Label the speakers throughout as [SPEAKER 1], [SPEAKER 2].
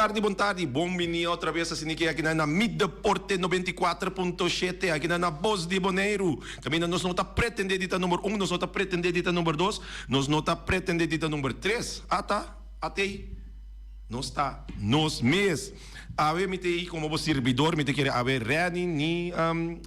[SPEAKER 1] Bom tarde. Bom-vindo outra vez aqui na Middeporte 94.7, aqui na Bos de Bonaire. Também nós não está pretendendo dita número 1, nós não está pretendendo dita número 2, nós não está pretendendo dita número 3. Até aí. Nós está, nós mesmos. Awe me te como servidor, me te quer awe ready ni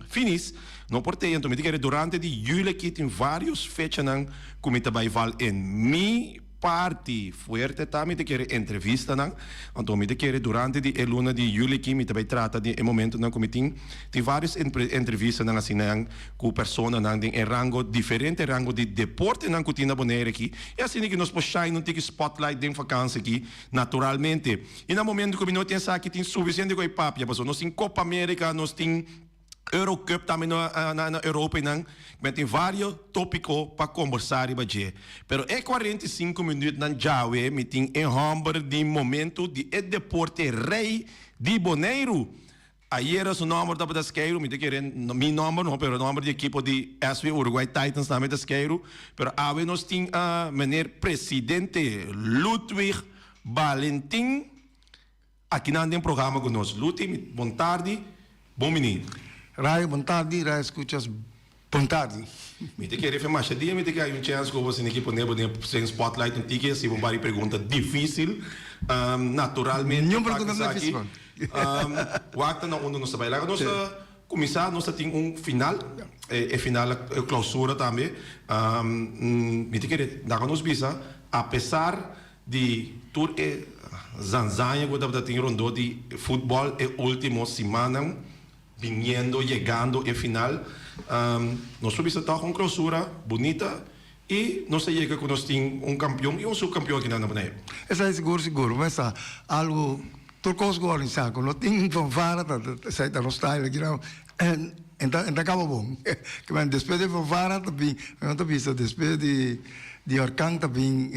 [SPEAKER 1] finis. Não portei, então me te quer durante de julho que tem vários fechas nang comita by val em mi parte fuerte também te quer entrevista nang. Então me te quer durante de luna de julho que me te vai trata de momento nang comitim tem várias entrevistas nang assim nang com persona nang em rango diferente rango de deporte nang kutina Bonaire aqui. É assim que nós puxar não tem spotlight de vacança aqui naturalmente. E no momento que nós temos aqui tem suficiente com papo, já passou. Nós tem Copa América, nós tem Eurocup também na Europa, mas tem vários tópicos para conversar. Pero é 45 minutos na Jawe, me tem em Hamburg de momento de deporte rei de Bonaire. Ayer o nome da Basqueiro, me quer meu nome não, pero o nome de equipe de SV Uruguay Titans também da Basqueiro. Pero aí nós tem meneer presidente Ludwig Valentin aqui no programa conosco. Ludwig, boa tarde, bom menino.
[SPEAKER 2] Rai, boa tarde, Rai, escutas, boa tarde.
[SPEAKER 1] Me te querer mais dia, me te quer um chance que você aqui pode sem spotlight um tique, se vão várias perguntas difícil, naturalmente.
[SPEAKER 2] Nenhuma pergunta não é difícil.
[SPEAKER 1] O acta não onde nós trabalhamos, nós começar, nós temos final, final clausura também. Me te querer, da nós visa, apesar de tur zanzanha que tem rondo de futebol é última semana viniendo, llegando al final. Nosotros visitamos una clausura bonita y nos llega con un campeón y un subcampeón aquí en la Bonaire.
[SPEAKER 2] Eso es seguro, mas algo turcos organizado, no tiene fanfara, sai da nostalgia aqui não. Então acaba bom. Que después de fanfara também, não visto después de orcang também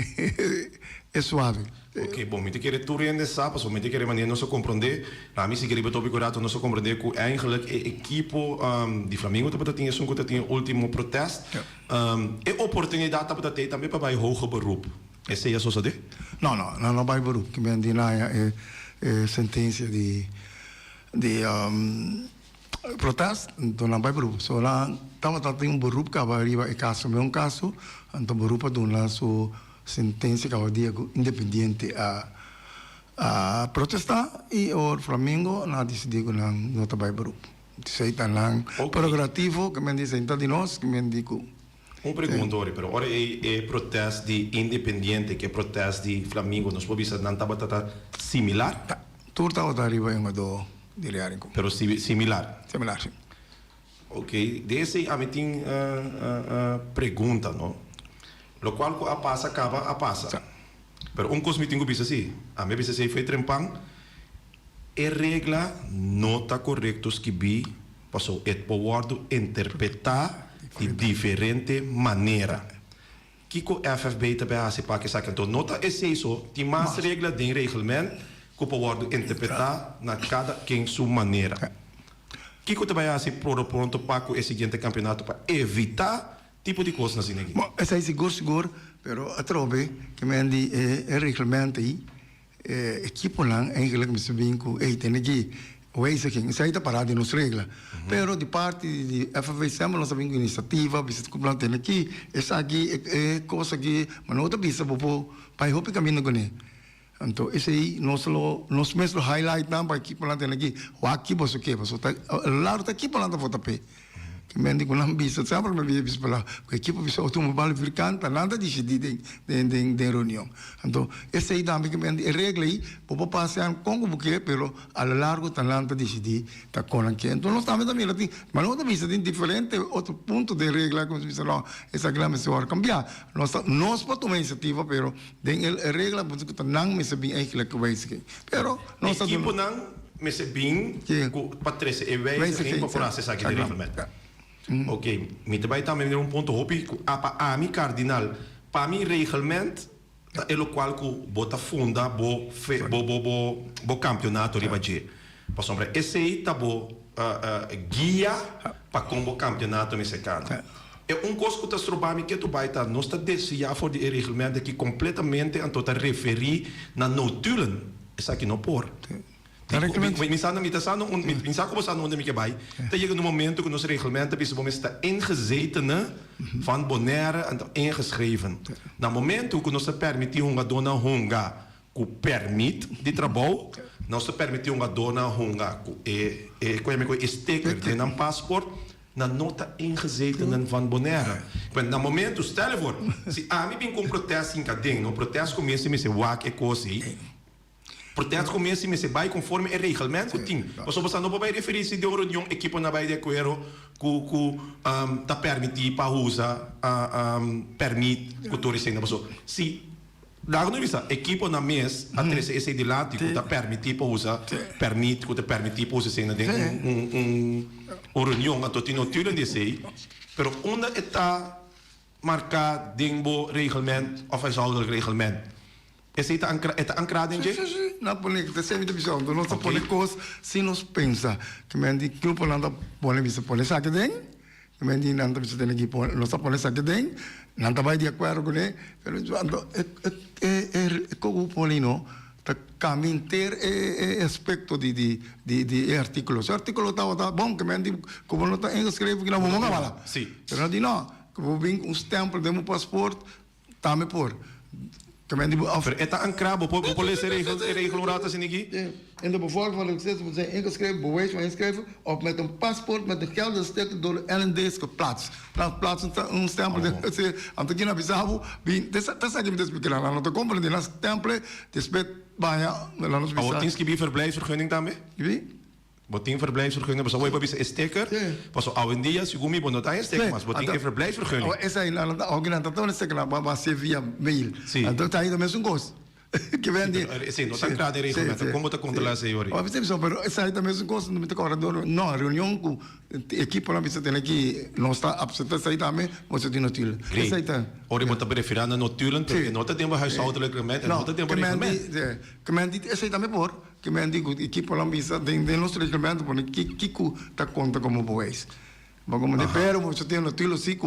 [SPEAKER 2] é suave.
[SPEAKER 1] Ok, bom, me te querer tu rende sapas, me te querer manier não se compreender. Para mim se querer beto bicurato não se compreender que eigenlijk a equipo de Flamengo também tinha um que tinha último protesto. É oportunidade para ter também para vai hoger beroep. Esse é isso só de?
[SPEAKER 2] Não vai beroep. Que ben die na sentença de protesto, então não vai beroep. Só lá estava tem beroep que vai arriba caso, é caso, então beroep do nosso sentença que o dia independente a protestar e o Flamengo não decidiu que não vai para o isso aí está lá prerrogativo que me diz então de nós que me digo
[SPEAKER 1] pergunta ora pero ora é protesto de independente que protesto de Flamengo nós podemos não tá similar
[SPEAKER 2] tudo está arriba em do diário
[SPEAKER 1] pero similar
[SPEAKER 2] sim.
[SPEAKER 1] Ok, desse a mim tem pergunta não. Lo qual a passa acaba a passa. Pero um coisa me tenho visto assim, a minha vista foi trempang, e regra não está correto que bi passou et powardo interpretar de diferente maneira. Kiko FFB também a se para que saque então nota esse isso, tem mais regra de regulamento que powardo interpretar na cada quem sua maneira. Kiko também a se pronto para o seguinte campeonato para evitar tipo de coisa assim aqui.
[SPEAKER 2] Bom, essa é seguro, pero a trove que me andi regulamento aí, equipo lá, eigenlijk me sabem que tem aqui, o isso aqui, isso aí está parado nos regras. Pero de parte de FVC, nós sabemos que iniciativa, visita que tem aqui, essa aqui é coisa que, mas não outra vista para o caminho com ele. Então, esse aí, nós mesmos highlight não para equipo lá tem aqui, o equipo isso que, mas lá o equipo lá está voltando que me digo não bisa sempre me via bisa lá a equipe bisa automóvel vircanta nada decidido de reunião então esse aí também que me digo regra aí para passar com o buque pero a largo tá nada decidir tá com aqui então nós também lá tem mas não bisa tem diferente outro ponto de regra como se lá essa grama se vai cambiar nós para tomar iniciativa pero tem regra porque tá não me sabe eigenlijk que vai ser pero
[SPEAKER 1] nós equipe não me sabe para três e vai ser para processar aqui diretamente. Ok, me também também ponto hopi a mim cardinal para mim regulamento é o qual que bota funda bo campeonato ribaje. Por exemplo, esse aí tá guia para como campeonato mexicano. É coisa que está trobando que tu vai estar nós está desviar for de regulamento que completamente então tá referir na notulen Essa aqui não por.
[SPEAKER 2] Regulamento.
[SPEAKER 1] Minsan ko sa noon que vai. Tegen no momento que nos reglementen está ingezeten van Bonaire en ingeschreven. Na momento que nos permitir uma dona hunga que permite de trabalho, nós permitir uma dona hunga que é sticker de um paspoort na nota ingezeten van Bonaire. Na momento, stel je voor, se a mim vem com protesto em cadeia, no protesto começa a me ser wak e coisa protesto começa a me ser vai conforme o regulamento que tem. Mas você não pode referir-se de uma reunião equipe na baía de coero que tá permitir para usar permite que turista ainda passou. Se dá uma vista equipe na mês a três esse de lá que tá permitir para usar permite que tá permitir para usar ainda uma reunião a totinho tudo desse, pero onde está marcado dentro do regulamento of huishoudelijk reglement. Esse está ancrado em jeito?
[SPEAKER 2] Sim. Na política, sempre de visão. Nós põe coisas, se nós pensa que me andi que não anda põe visa põe saque den, que me andi não visa tem aqui põe, nós põe saque den, não vai de acordo com ele, pero ando como polino, tá caminho ter aspecto de artículo. O artículo tá bom que me andi como não tá escreve que não vamos falar.
[SPEAKER 1] Sim.
[SPEAKER 2] Pero não, que vou vir um stamp de meu passaporte, tá me por.
[SPEAKER 1] Está ancrado, pode lezen regelraad in die?
[SPEAKER 2] In de bevolking van het zes zijn ingeschreven, bewijs van inschrijven, of met een paspoort met de geldenstekker door de LND's geplaatst. Dan plaatsen ze een stempel, aan de Guinea-Bissau, dat zeg je me dus bekend. Dan de company die een stempel, die speelt bijna, dan is het.
[SPEAKER 1] Wat is die verblijfsvergunning daarmee?
[SPEAKER 2] Wie?
[SPEAKER 1] Botin verblijfsvergunning, pas ook een sticker. Pas ook oude dia, se gumi bono tá sticker, mas botin que verblijfsvergunning.
[SPEAKER 2] Essa aí, alguém não tá tão sticker, mas você via mail. Então tá aí também um gosto. Que vende.
[SPEAKER 1] Sim, não tá claro de regulamento. Como tá controlar essa hora?
[SPEAKER 2] Ó, você sabe, pero essa aí também um gosto, não me toca corredor. Não, reunião com equipe lá você tem aqui, não está absente essa aí também, você tem notícia. Essa aí tá.
[SPEAKER 1] Ora, você preferir na notícia, porque não tá tempo huishoudelijk reglement, não tá tempo reglement.
[SPEAKER 2] Que me andi, essa aí também por. Que me andi, equipe lá visa tem nosso regulamento, porque Kiko tá conta como boés. Mas como de pero, você tem notícia, sim,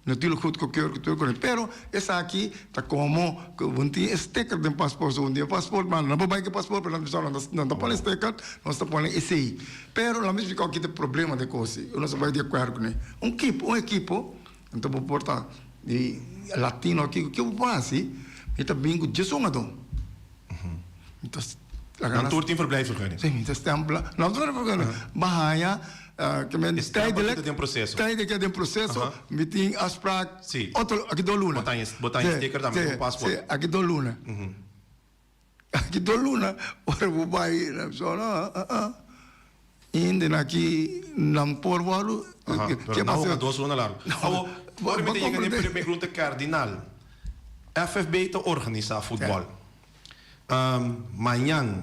[SPEAKER 2] natuurlijk goed gekeurd. Pero essa aqui está como um sticker de paspoort, um paspoort, mas não vai que paspoort, não está põe sticker, não está põe esse aí. Pero lá mesmo fica aqui tem problema de coisa, não se vai de acordo com ele. Um equipo, então vou portar de latino aqui, que eu faço, está bem com Jesus adão. Então,
[SPEAKER 1] dan toert in verblijfsvergunning.
[SPEAKER 2] Sim, então stempla, não estou falando, bahaya. Que men tijdelijk in processo meeting afspraak aqui do Luna.
[SPEAKER 1] Botar sticker também no paspoort.
[SPEAKER 2] Aqui do Luna. Aqui do Luna, ora vou vai só ainda aqui não por valo
[SPEAKER 1] que passa dois anos largo. Agora me diga nem pergunta cardinal. FFB te organiza futebol. Amanhã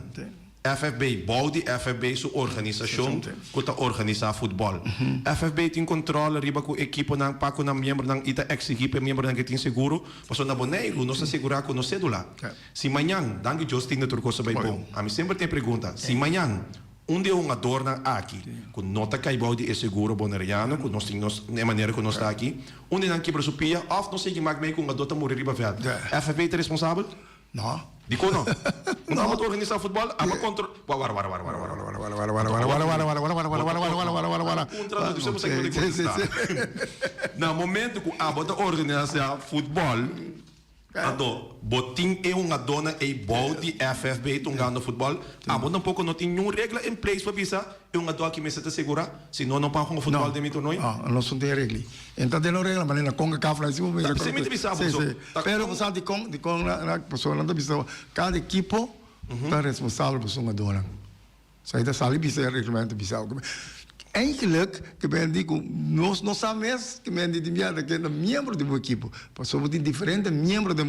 [SPEAKER 1] FFB, Baudi FFB sua organização que está organizar futebol. FFB tem controle riba com equipe não pago na membro não ita ex equipe membro não que tem seguro, passou na boneiro não se segurar com no cédula. Se amanhã dangue Justin na turco sabe bom. A mim sempre tem pergunta, se amanhã dia um adorna aqui, com nota que Baudi é seguro boneriano, com nós temos de maneira que nós está aqui, onde não quebra supia, of não sei que mag meio com a dota morrer riba verde. FFB é responsável?
[SPEAKER 2] Não.
[SPEAKER 1] Dico não. Não vamos organizar futebol, a uma contra. No momento que a bota organiza futebol, ado botin é uma dona e balde FFB tongando futebol, a bota um pouco não tem nenhuma regra em place para pisar, é uma dona que me se segurar, senão não pode com futebol de mito não.
[SPEAKER 2] Não são de regra. Então tem uma regra, mas na conga cá fala assim,
[SPEAKER 1] você me pisar,
[SPEAKER 2] pero você de com na pessoa não bisa, cada equipe está responsável por sua dona. Isso aí está sali bisa regulamento bisa. Eigenlijk, que ben digo, nós sabemos que ben de minha que é membro de uma equipe, passou de diferentes membros de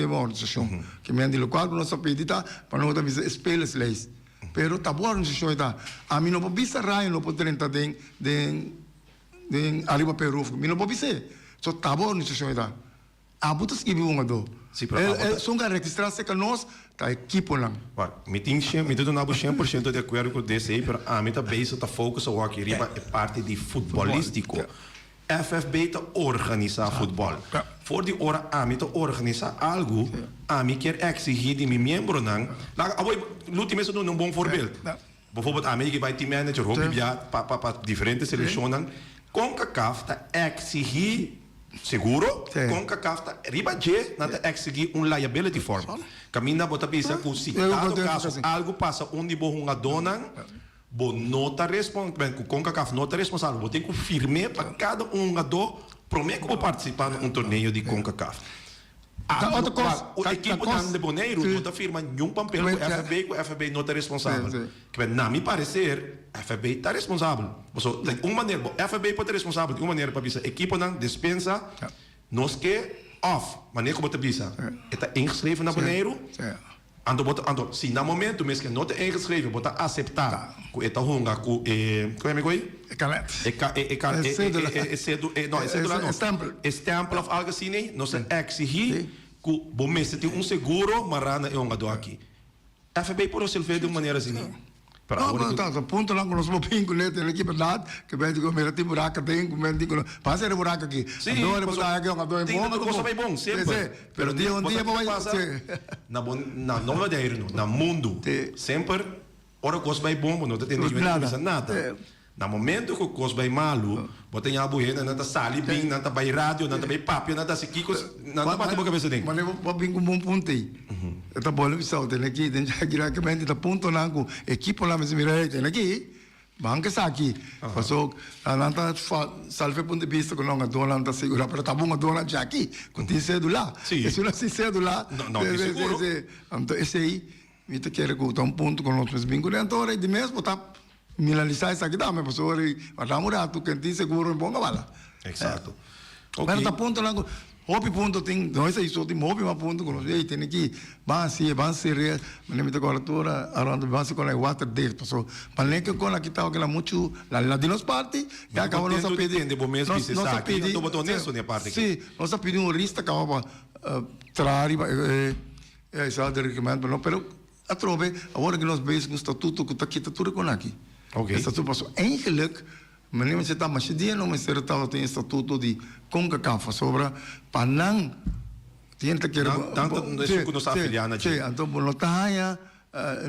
[SPEAKER 2] uma organização, que ben de local nós sabemos para nós também espelhos leis. Pero tá boa organização está. A mim não pode bisa raio, não pode tentar de arriba Peru, mim não pode ser. Só tá boa organização está. A botas que viu uma do. São que registrar-se que nós tá equipo lang.
[SPEAKER 1] Me tenho 100% de acordo com isso aí, mas a mim tá base tá focus ao aqui riba é parte de futebolístico. FFB te organizar voetbal.
[SPEAKER 2] Ja.
[SPEAKER 1] Voor die hora AMI te organizar algo, AMI quer exigir de mijn membro nang. Luti mensen doen een bon voorbeeld.
[SPEAKER 2] Ja.
[SPEAKER 1] Bijvoorbeeld AMI bij team manager, hobby ja, differente seleccionan. CONCACAF te exigir seguro,
[SPEAKER 2] Sí.
[SPEAKER 1] CONCACAF te ribaje na te exigir un liability form. Camina bota bisa ku si
[SPEAKER 2] Eu
[SPEAKER 1] dado
[SPEAKER 2] vou
[SPEAKER 1] caso
[SPEAKER 2] assim.
[SPEAKER 1] algo passa onde bo hunga donan, bo nota responsável, com CONCACAF nota responsável, bo tem que firme para cada jogador promete que participar num torneio de CONCACAF.
[SPEAKER 2] outra coisa,
[SPEAKER 1] O equipe de Boneiro
[SPEAKER 2] sim.
[SPEAKER 1] não firma nenhum papel com o FFB, que o FFB não está responsável.
[SPEAKER 2] Sim.
[SPEAKER 1] Que, na meu parecer, o FFB está responsável. De uma maneira, o FFB pode ser responsável de uma maneira para a equipe não dispensa, nós que off, maneira como você diz, está ingeschreven na Boneiro. Ando, se no momento mesmo que não está ingeschreven, você aceitar que está hunga com como é que é stempel of algo assim, nós exigir que o mês tem seguro, marana é um jogador aqui. FB por ser feito de maneira assim.
[SPEAKER 2] No, maar dat is een punt lang ons op in kunnen en ik heb het laat. Ik ben die met die buraken ding, ik ben die kunnen. Pas er buraken aqui.
[SPEAKER 1] Sim, você vai bom sempre.
[SPEAKER 2] Pero dia um dia vai
[SPEAKER 1] na nova daíro, na mundo. Sempre ora cos vai bom, não tem nada. Na momento que o cos vai malo, bota em abuena, nada sali bem, nada vai rádio, nada vai papo, nada se kikos, nada bate boca cabeça dentro.
[SPEAKER 2] Mas eu vou vir com um ponto aí. Tá bom, eu só tenho aqui, tem já que realmente tá ponto lá com equipe lá mesmo mira tem aqui. Banca aqui. Passou a nanta salve ponto de vista com longa dona tá segura, pero tá bom a dona já aqui, com tem cédula. Isso não se cédula.
[SPEAKER 1] Não, é seguro.
[SPEAKER 2] Então esse aí, me te quer com um ponto com outros vinculantes, de mesmo tá milalizar isso aqui dá, mas pessoal, vamos lá, tu quem tem seguro bom bala.
[SPEAKER 1] Exato.
[SPEAKER 2] Mas tá ponto lá, hobby ponto tem, não é isso, tem hobby mas ponto com ele tem aqui, base real, mas me te agora around base com a water date, pessoal. Mas nem que com aqui tá aquela muito la dinos parte, já acabou nossa pedir,
[SPEAKER 1] de bom mesmo se sabe, então botou nisso na parte aqui.
[SPEAKER 2] Sim, nós pedimos um lista acaba trair essa de recomendo, não, pero a trove, agora que nós vemos um estatuto que tá aqui tudo com aqui.
[SPEAKER 1] Okay.
[SPEAKER 2] Estatuto passou. Eigenlijk, meneer me zegt, maar die no me zegt dat het estatuto die CONCACAF sobre panang tiene que querer.
[SPEAKER 1] Tanto no es que nos afiliana.
[SPEAKER 2] Sí, entonces bolotaya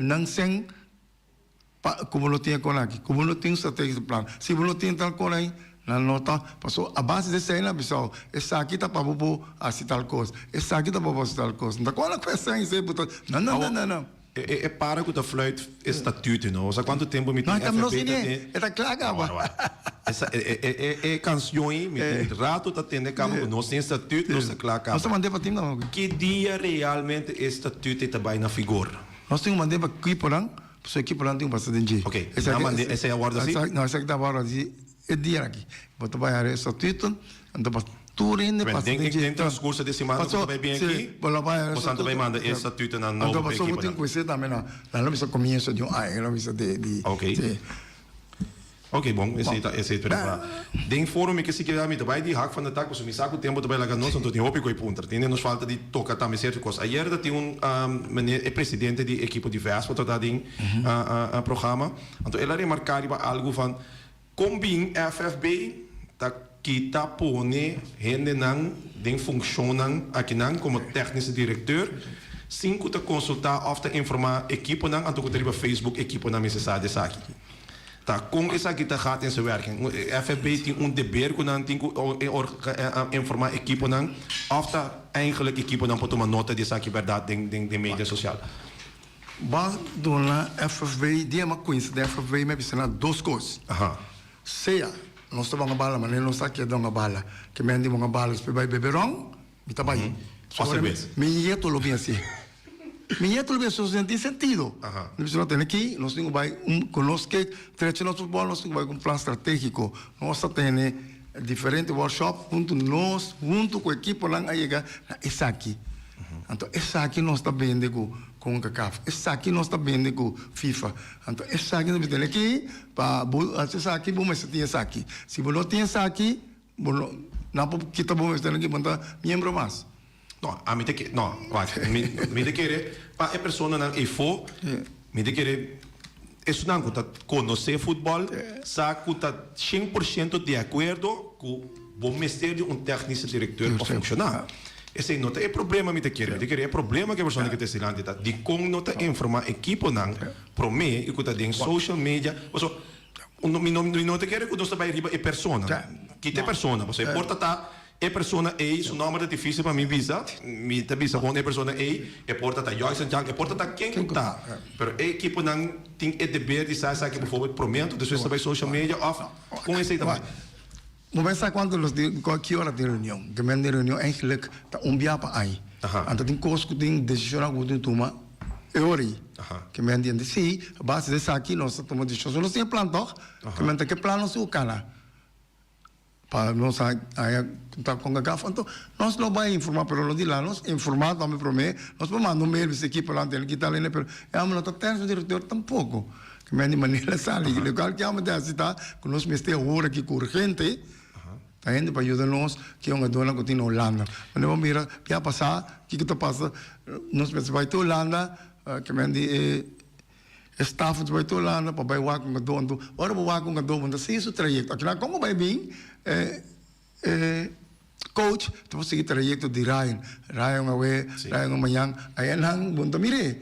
[SPEAKER 2] nang seng como lo tiene con aquí, como lo tiene estrategia de plan. Si lo tiene tal con ahí, la nota pasó a base de cena, pessoal. Essa aqui tá para bobo assim tal coisa. Essa aqui tá para bobo tal coisa. Então qual a questão é botar? Não.
[SPEAKER 1] É para que o fluit estatuto, não? Ou quanto tempo me tem
[SPEAKER 2] FFB? É claro,
[SPEAKER 1] essa é canção aí, me tem rato tá tendo como nós tem estatuto, nós é claro.
[SPEAKER 2] Nós mandei para time não.
[SPEAKER 1] Que dia realmente estatuto está bem na figura?
[SPEAKER 2] Nós temos mandei para equipe lá, sua equipe lá tem um bastante.
[SPEAKER 1] Ok. Essa é a guarda assim?
[SPEAKER 2] Não, essa aqui tá guarda assim. É dia aqui. Bota vai a estatuto, então Turine
[SPEAKER 1] tem transcurso de semana que vai bem aqui. O Santo vai mandar esse estatuto na nova equipe.
[SPEAKER 2] Então, tem que conhecer também na nossa começo de na nossa de.
[SPEAKER 1] Ok. Ok, bom, esse é para. Den fórum que se quer me vai de hack van de tak, so me saco tempo de lá nós não tem hopi coi punter. Tem nos falta de tocar também certo coisa. Ayer tem meneer presidente de equipe de Vespa tot dat ding programa. Então ela remarcaria algo van combin FFB kita pone gente nang den funcionan aqui nang como técnico diretor cinco te consultar of te informar equipe nang anto que Facebook equipe nang necessário aqui tá com essa aqui tá gaat in zijn werking FFB tem deber com nang tem informar equipe nang of te eigenlijk equipe nang potoma nota dessa aqui verdade den mídia social
[SPEAKER 2] ba dona FFB dia ma coincidência FFB me pisana duas coisas seja nós estamos a bala, mas não está aqui a dar uma bala. Que me andi uma bala, se vai beber rum, me tá bem. Me nieto lo bem assim. Me nieto lo bem assim, tem sentido. Nós temos aqui, nós temos vai conosco que trecho nosso futebol, nós temos vai com um plano estratégico. Nós temos diferentes workshops, junto com a equipe lá a chegar essa aqui. Então essa aqui nós está vendo com CONCACAF. Essa aqui nós está vendo com FIFA. Então essa aqui nós temos aqui para essa aqui vamos ter essa aqui. Se não tem essa aqui, não pode quitar vamos ter aqui para membro mais.
[SPEAKER 1] Não, a mim tem que não, me tem que para a pessoa não é for, me tem que isso não conta conhecer futebol, sabe que está 100% de acordo com bom mistério técnico diretor para funcionar. Esse não é problema me te querer, é problema que a pessoa que te silante tá, de como não te informar equipo não, pro me e que tá em social media, ou não te querer que você vai riba é persona, que te persona, você importa tá é persona A, su nome é difícil para mim visa, me te visa com é persona A, é porta tá Joyce Jang, é porta tá quem tá, pero é equipo não tem é dever de saber que por favor promento, depois você vai social media off com esse também.
[SPEAKER 2] Vamos pensar que hora de reunião, que men de reunião eigenlijk tá dia para aí. Então tem coisas que tem decisão que tem tomar hora. Que men de sim, base dessa aqui nós tomamos decisão, nós tem plano toch? Que men tem que plano se o cana. Para nós aí tá com a gafa, então nós não vai informar pero lo de lá, nós informar também para mim, nós vamos mandar mail esse equipe lá dele que tá ali, pero é a não tá tendo diretor tampouco. Que men de maneira sali, legal que a gente está, que nós me este hora que urgente. A gente para ajudar-nos que é uma dona que tem na Holanda. Quando vamos ver, já passar, o que está passando? Nós vai para a Holanda, que me diz, staff vai para a Holanda, para vai lá com a dona. Ora, vai lá com a dona, mas se isso trajeto. Aqui, como vai vir, coach, tu vai seguir o trajeto de Ryan. Ryan amanhã, aí não, bom, mire.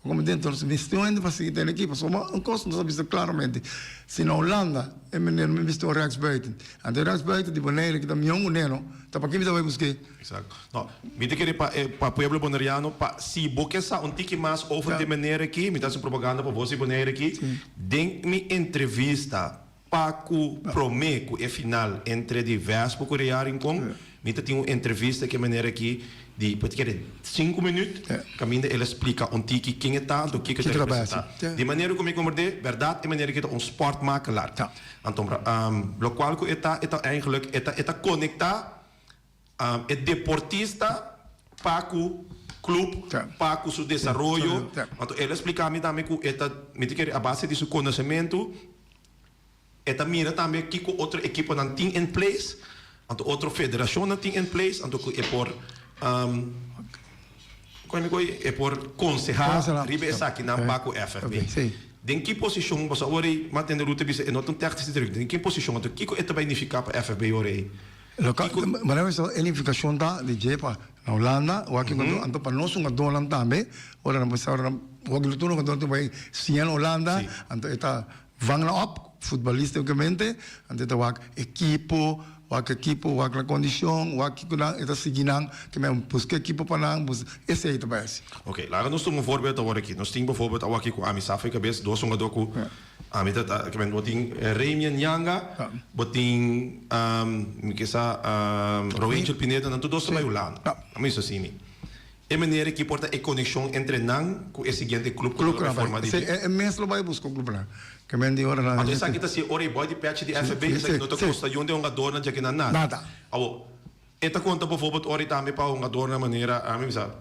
[SPEAKER 2] Como dentro dos vestimentos para seguir a equipa, só uma coisa não sabe claramente. Se na Holanda é menino me vestiu rechtsbuiten, e de rechtsbuiten de maneira que também é neno, tá para quem vai buscar?
[SPEAKER 1] Exato. Não, me diga que para pueblo boneriano, para se boque sa tique mais over de maneira aqui, me dá uma propaganda para você maneira aqui, den me entrevista Paco Promeco é final entre diversos coreanos com, me tem uma entrevista que maneira aqui de pode querer 5 minutos, caminho ele explica tique quem é tá, do que é representa. De maneira como eu compreendo, verdade, de maneira que é sportmakelaar. Então, lo qual que é eigenlijk é conectar é deportista Paco club Paco seu desenvolvimento. Então ele explica a mim também que me que a base de seu conhecimento é mira também que outro equipe não tem em place, então outra federação não tem em place, então é por é por concejal ribesa aqui na Paco FFB. Em que posição você ori mantendo luta bisa é não tão técnico direito. Em que posição então que é também significa para FFB ori?
[SPEAKER 2] Mas a unificação da de Jepa na Holanda, o aqui quando ando para nós uma dona também, ora não precisa ora o aqui tudo quando vai sim na Holanda, então está vão lá up futbolisticamente, então está o equipo o a condição, o aqui que está seguindo, que me busca equipo para não, esse aí também.
[SPEAKER 1] Ok, lá nós temos voorbeeld agora aqui. Nós temos bijvoorbeeld ao aqui com a Miss África bes, dois um adoco, a mim tá que me botin Remian Nyanga, botin que sa Roengel Pineda, não todos são Holanda. A mim isso assim. É maneira que porta a conexão entre nang com esse seguinte clube que é forma de.
[SPEAKER 2] É mesmo vai buscar o clube lá. Que me andi ora lá.
[SPEAKER 1] Mas essa aqui tá se ora boy de patch de FB, isso aqui não tá custa, onde é um adorno já que não nada.
[SPEAKER 2] Nada.
[SPEAKER 1] Abo, eta conta bijvoorbeeld ora também para um adorno maneira, a mim sabe,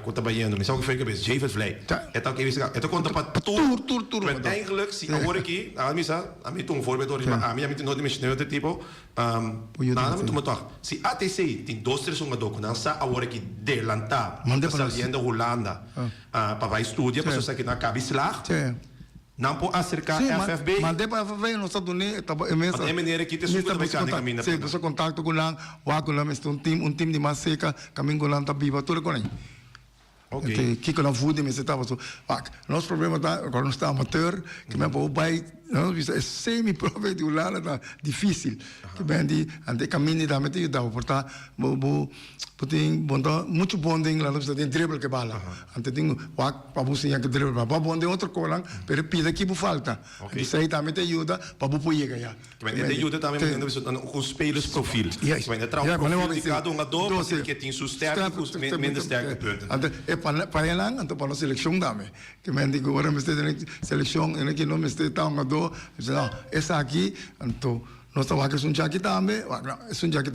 [SPEAKER 1] conta baiano, me sabe que foi que bes, Javis Vlay. Eta que isso, eta conta para tour. Mas eigenlijk se agora aqui, a mim sabe, a mim um voorbeeld ora, a mim não de mexer de tipo, nada muito muito. Se ATC tem dois três um adorno, não sa agora aqui delanta, está saindo Holanda, para vai estudar, para você aqui na cabeça. Não pode acercar a FFB.
[SPEAKER 2] Mandei para a FFB nos Estados Unidos.
[SPEAKER 1] É maneira que te suga também cá na mina.
[SPEAKER 2] Sim, você contato com lá, o com lá, um time de mais seca, caminho com lá, tá viva, tudo com ele. Ok. Que com a food, mas estava só. Nosso problema tá, quando nós estamos amateur, que me pôr bai, não é semi-prova de lá, tá difícil. Que bem de, ante caminho da meta, eu dava, portanto, tem muito bonding lá, não tem dribble que bala. Ante tem para você que dribble, para bonding outro colang, pero pida que falta. Isso aí também te ajuda para você chegar já.
[SPEAKER 1] Que bem te ajuda também com os spelers profil. Que bem de trouwens profil de cada ador, que tem suas sterke, minder sterke punten.
[SPEAKER 2] É para ela, então para a seleção também. Que bem digo agora me está seleção, ele que não me está tão ador, não, essa aqui, então nós estamos aqui aqui também, aqui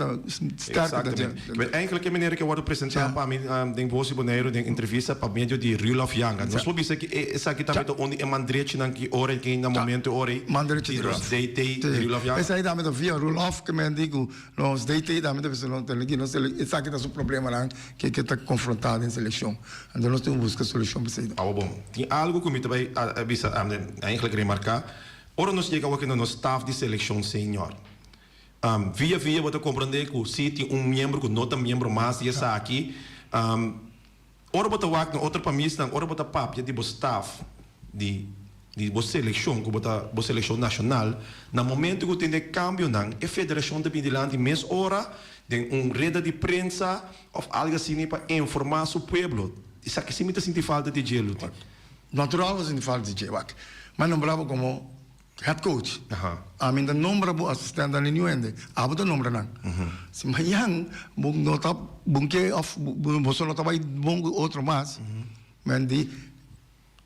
[SPEAKER 2] está
[SPEAKER 1] Exatamente. Eigenlijk é maneira que eu vou apresentar para mim, den Bosi Boneiro, den entrevista para meio de Rudolf Janga. Nós vamos ver que essa aqui também onde é Mandrechi que hora que no momento hora.
[SPEAKER 2] Mandrechi
[SPEAKER 1] DT Rudolf Janga.
[SPEAKER 2] Essa aí também via Rudolf que me digo, nós DT também não tem aqui, nós essa aqui tá o problema lá que está confrontado em seleção. Então nós temos buscar solução para isso.
[SPEAKER 1] Ah, bom. Tem algo que me também avisa, eigenlijk remarcar. Ora nós chegamos aqui no staff de seleção senior. via você compreender que se tem membro que não tem membro mais e está aqui ora você vai na outra país ora você papia de staff de seleção que você seleção nacional no momento que tem cambio não a federação de vigilante mês hora tem rede de prensa ou algo assim para informar o povo isso aqui se me sente falta de gelo
[SPEAKER 2] natural was in falta de gelo mas não bravo como head coach. A mim da nombra bo assistente da linha ende. Abo da nombra nang. Se mayang bung nota bung ke of bung só nota vai bung outro mais. Mendi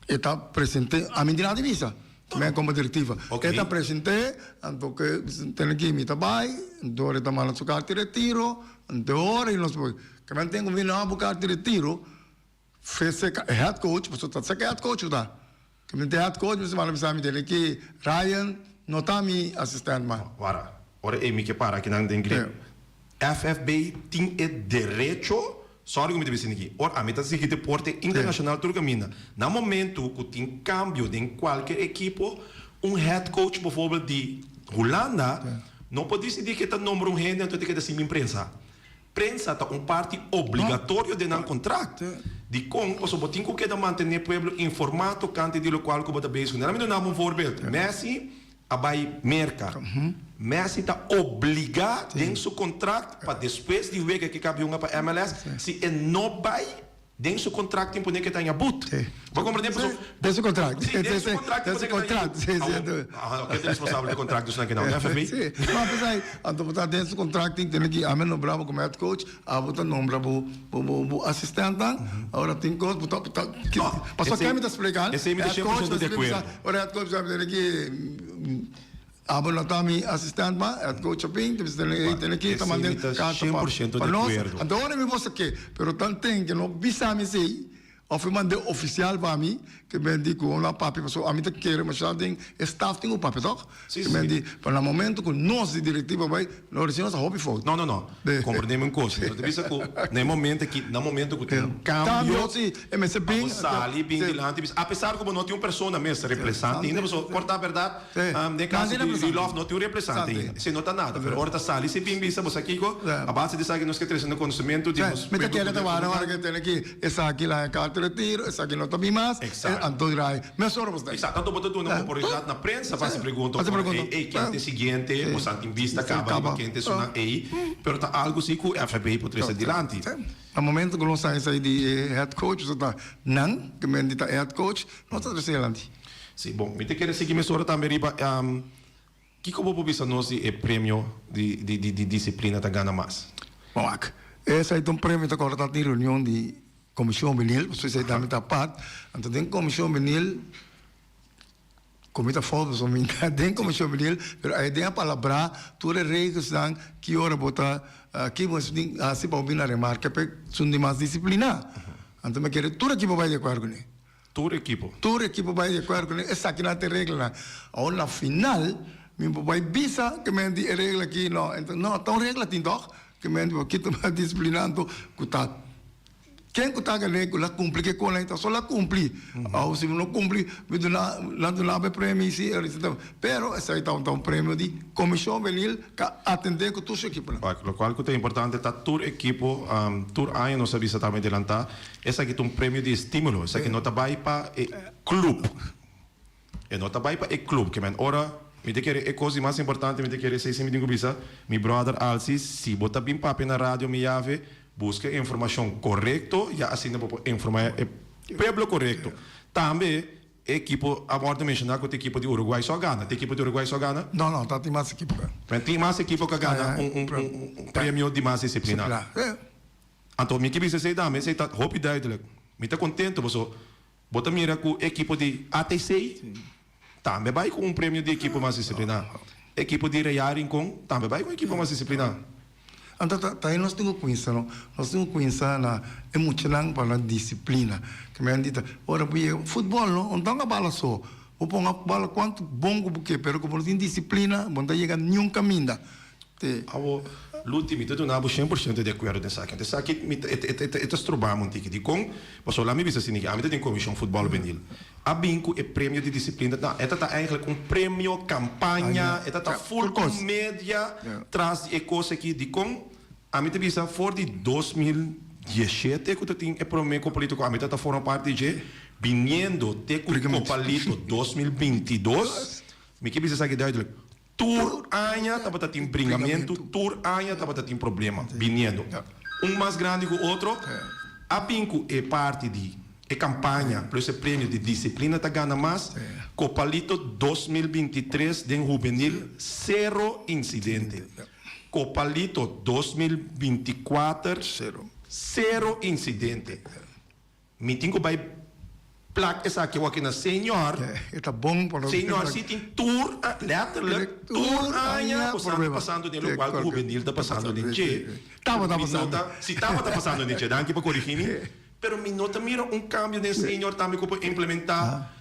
[SPEAKER 2] eta presente a mim dirá divisa. Me como diretiva. Eta presente anto que tem que me tabai, dore da mala su carta de retiro, ante ora e nós que me tenho vindo a buscar de retiro. Fez head coach, você tá se head coach da. Que me head coach, você vai me dele que Ryan notami assistente man.
[SPEAKER 1] Ora é me que para aqui não tem que FFB tem o direito, sorry como te disse aqui. Ora a meta seguinte deporte internacional tudo caminha. No momento que tem cambio em qualquer equipo, head coach, por exemplo, de Holanda, não pode decidir que está número gente, então tem que decidir imprensa. Prensa está parte obrigatório de um contrato. De como você tem que manter o povo informado canto de local que você beijo. Não me dá um voorbeeld. Messi vai merca. Messi está obrigado em seu contrato para depois de ver que cabe para MLS, se ele não vai dentro do seu contrato tem que estar em abuto. Vou compreender por
[SPEAKER 2] desse contrato.
[SPEAKER 1] Desse contrato. Quem é responsável do contrato do Snake não? É FFB?
[SPEAKER 2] Sim. Mas aí, então botar dentro do contrato tem que a menos bravo como head coach, a botar nombra o assistente, agora tem que botar passou que me está explicando.
[SPEAKER 1] Esse me deixa 100% de acordo.
[SPEAKER 2] O head coach vai ter que abo notami assistente ma head coach ping tem que estar mandando
[SPEAKER 1] 100% de acordo.
[SPEAKER 2] Agora me você que, pero tanto tem que não bisa me sei, ou foi mandar oficial para mim que me digo na papi, porque a mim te quer, mas já tem staff tem o papi toch? Que me diz, para o momento que nós de diretiva vai, não recebemos a hobby foto.
[SPEAKER 1] Não. Compreendemos uma coisa. Eu te disse que no momento que tem cambio,
[SPEAKER 2] sim, MSC bem,
[SPEAKER 1] sali bem dilante, apesar que não tem uma pessoa mesmo representante, ainda você cortar a verdade, de caso de love não tem um representante, se não está nada, mas agora sali se bem vista você aqui a base de que nós que trazendo conhecimento de
[SPEAKER 2] me te quer te vara hora que tem que essa aqui lá é carta de retiro, essa aqui não está bem mais, Antônio Rai, mas só você.
[SPEAKER 1] Exato, tanto botou uma oportunidade na prensa, faz pergunta, ei, quem é seguinte, você tem vista acaba quem tem sona aí, pero tá algo assim que o FFB pode ser adiante.
[SPEAKER 2] No momento que nós saímos aí de head coach, você tá não, que me dita head coach, nós tá adiante.
[SPEAKER 1] Sim, bom, me te quero seguir me sora também riba, que como vou pensar nós é prêmio de disciplina da gana mais.
[SPEAKER 2] Bom, esse aí é um prêmio da corta de reunião de comissão vinil, você sai da metade parte, então tem comissão vinil comita foto so minta den comissão vinil, pero a ideia palavra todas as regras dan que hora botar que você tem assim para ouvir na remarca para são de mais disciplina. Então me quer toda equipe vai de acordo com ele.
[SPEAKER 1] Toda equipe
[SPEAKER 2] vai de acordo com ele. Essa aqui não tem regra. Ao na final me vai bisa que me di regra aqui não. Então não, tão regra tem doch que me di que tu mais disciplinando que tá quem que está ganhando lá cumpre que com então só lá cumpre ou se não cumpre me dá lá prêmio sim pero essa aí tá um prêmio de comissão venil que atender com toda a equipe
[SPEAKER 1] lo qual que é importante tá toda equipe toda ano nós avisa também adelantar essa aqui é um prêmio de estímulo essa aqui não tá vai para clube não tá vai para clube que men ora me te querer é coisa mais importante me te querer sei se me digo bisa mi brother Alcis se botar bem papo na rádio me ave busca informação correta e assim não pode informar pelo correto. Também equipo a morte mencionar que a equipe de Uruguai só ganha. A equipe de Uruguai só ganha?
[SPEAKER 2] Não, tá tem mais equipe.
[SPEAKER 1] Tem mais equipe que ganha prêmio de mais disciplina. Então minha equipe se dá, mas está hope duidelijk. Me está contente você bota mira com a equipe de ATC também vai com prêmio de equipe mais disciplina. Equipe de Reyarin com também vai com equipe mais disciplina.
[SPEAKER 2] Então, aí nós temos que pensar, nós temos que pensar na emocional para a disciplina. Que me dita, ora, futebol, não dá uma bala só. O pôr a bala quanto bom que porque, pero como não tem disciplina, não dá chega nenhum caminho.
[SPEAKER 1] L'ultimo, tu non 100% di acuerdo de saque. De saque, het is trobamos um tique. Com, passou lá me visa assim, a tem comissão futebol benil. A binco é prêmio de disciplina. Não, é tá eigenlijk prêmio campanha, é tá full média traz de coisa aqui de com. A mim te visa for de 2017 que tu tem é prêmio político. A mim tá forma parte de viniendo te com palito 2022. Me que visa saque duidelijk. Tour año estava tem bringamento, tour año estava tem problema, viniendo. Mais grande que o outro. A Pinco é parte de campanha, por esse prêmio de disciplina tá ganha mais. Copalito 2023 de juvenil, 0 incidente. Copalito 2024, 0 incidente. Me tenho vai plaque essa aqui aqui na senhor.
[SPEAKER 2] Está bom para
[SPEAKER 1] senhor, se tem tour, letterlijk tour año, passando nele qual o juvenil está passando nele.
[SPEAKER 2] Estava passando.
[SPEAKER 1] Se estava passando nele, danke para corrigir. Pero me nota mira cambio nesse senhor também que pode implementar.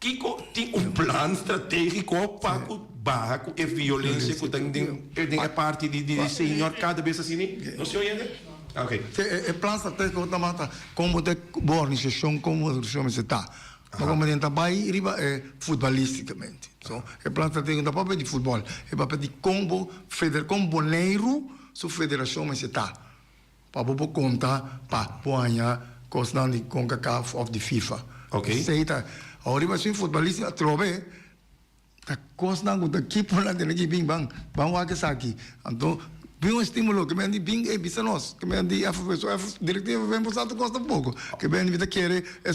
[SPEAKER 1] Kiko tem plano estratégico para barra com a violência que tem a parte de senhor cada vez assim, não se oye? Okay.
[SPEAKER 2] E plan strategico tamata como de boa organização como organização se está. Mas como dentro vai riba futbolisticamente. So, e plan strategico da papel de futebol, e papel de combo boneiro su federação se está. Para bobo conta para poanha costan de CONCACAF of the FIFA.
[SPEAKER 1] Okay.
[SPEAKER 2] Seita, a riba sim futebolista trove ta costan com equipe lá de aqui bem bang wa que aqui. Então bem um estímulo que me bem é bisanos que me di FF diretivo vem por tanto custa pouco que bem vida querer é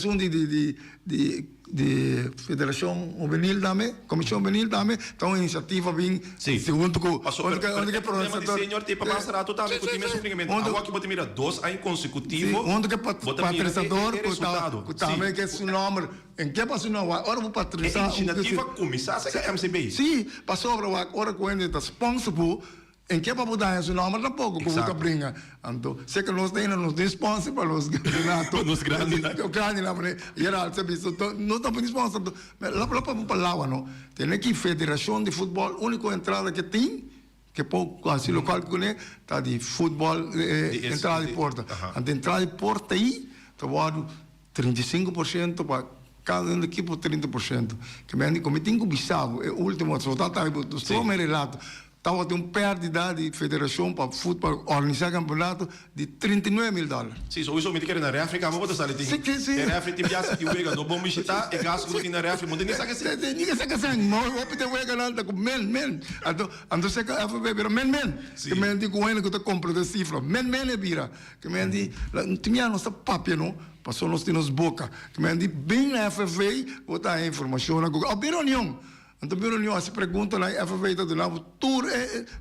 [SPEAKER 2] de federação juvenil também comissão juvenil também então iniciativa bem segundo onde que
[SPEAKER 1] professor senhor tipo passar tu também com time suprimento agora que botar mira 2 anos consecutivos
[SPEAKER 2] onde que patrocinador que também que é seu nome em que passou não agora vou patrocinar
[SPEAKER 1] iniciativa começar a MCB
[SPEAKER 2] sim passou agora quando está sponsor em que para mudar esse nome tampouco como que brinca então sei que nós temos sponsor para os campeonatos
[SPEAKER 1] nos grandes
[SPEAKER 2] o grande lá mas geral sabe isso não estamos sponsor mas lá para lá não tem aqui federação de futebol única entrada que tem que pouco assim local que né tá de futebol entrada de porta a entrada de porta aí tá vado 35% para cada equipe 30% que me como tem que Bissau é o último só tá do só me relato estava de pérdida de federação para futebol organizar campeonato de $39,000.
[SPEAKER 1] Sim, isso me quer na África, mas você sabe tem.
[SPEAKER 2] Sim.
[SPEAKER 1] Na África tem viagem que uega, no bom michita, e gasto que na África, mas ninguém sabe assim.
[SPEAKER 2] Ninguém sabe assim, não, eu pedi uega lá com men. Então sei que a FB vira men. Que men di com ele que tá comprando cifra. Men é vira. Que men di, tinha nossa papel não. Passou nos tinos boca. Que men di bem na FB, botar a informação na Google. Bem reunião. Então, a se pergunta lá, a FV está dando tour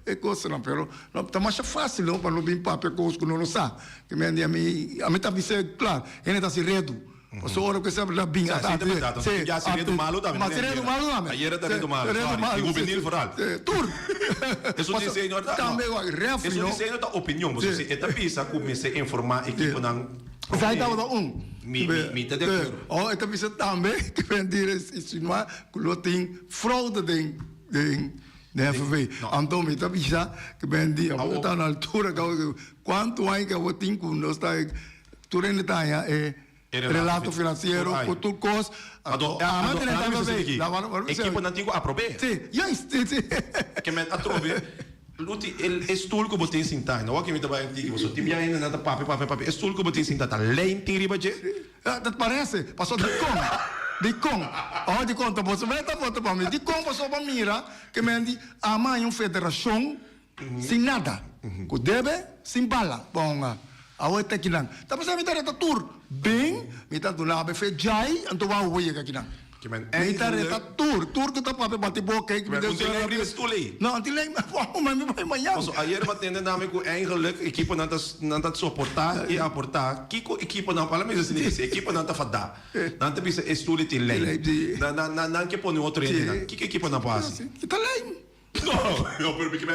[SPEAKER 2] é coisa, não, pero não está mais fácil, não, para não vir papel coisa que não sabe. Que me a mim está dizendo, claro, ele está se redo. O senhor que sabe lá bem,
[SPEAKER 1] está se redo, já se redo malo também.
[SPEAKER 2] Mas se redo malo também.
[SPEAKER 1] Ayer está redo malo, e o juvenil foral.
[SPEAKER 2] Tour.
[SPEAKER 1] Isso diz senhor,
[SPEAKER 2] também o refri.
[SPEAKER 1] Isso diz senhor da opinião, você se está pisa comece a informar equipe não.
[SPEAKER 2] Sai da
[SPEAKER 1] Me tá de acordo.
[SPEAKER 2] Oh, então você também que vem dizer isso não é que tem fraude de FV. Então me tá bisa que vem dizer, eu tá na altura quanto aí que eu tenho com nós tá turene tá relato financeiro com tudo coisa.
[SPEAKER 1] Equipe não tem que aprovar.
[SPEAKER 2] Sim,
[SPEAKER 1] que me aprove. Luti el stoel que botin sinta, não é que me trabalha antigo, você tem ainda nada papi, stoel que botin sinta, tá lente riba je.
[SPEAKER 2] Dat parece, passou de com, tá você vai tá foto para mim, de com passou para mira, que me andi amanhã federação sem nada, com debe sem bala, bom, a outra aqui não, tá passando me tá tour, bem, me tá do lado fe jai, então vai o aqui não. Me tá reta tour que tá para bater boca que me deu não, antilei mas me vai amanhã.
[SPEAKER 1] Also ayer batendo name com eigenlijk equipe não tá suportar e aportar. Kiko equipe não para mas assim equipe não tá fada. Não tá bisa estule te lei. Não que põe outro ainda. Que equipe não passa?
[SPEAKER 2] Tá lei.
[SPEAKER 1] Não, porque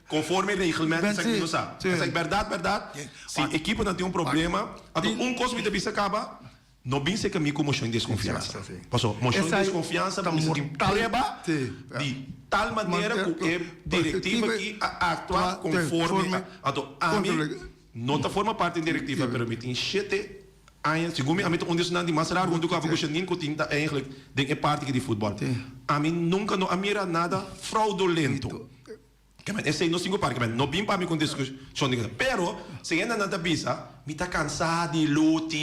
[SPEAKER 1] conforme o regulamento você não sabe. É verdade. Se equipe não tem problema, então coisa me bisa acaba não bem se que me com moção de desconfiança.
[SPEAKER 2] Sim.
[SPEAKER 1] Passou, moção de
[SPEAKER 2] Essa aí
[SPEAKER 1] desconfiança,
[SPEAKER 2] tá
[SPEAKER 1] mas tem
[SPEAKER 2] mortal.
[SPEAKER 1] preba
[SPEAKER 2] Sim.
[SPEAKER 1] de tal maneira que é diretiva que atua conforme a mim não tá forma parte da diretiva, pero me tem 7 anos, segundo a mim onde isso não é mais raro quando eu acabo com o tinta eigenlijk de parte de futebol. A mim nunca não a mim era nada fraudulento. Esse aí não se compara, não vim para mim com discussão de pero se ainda não tá bisa, me tá cansado de luta.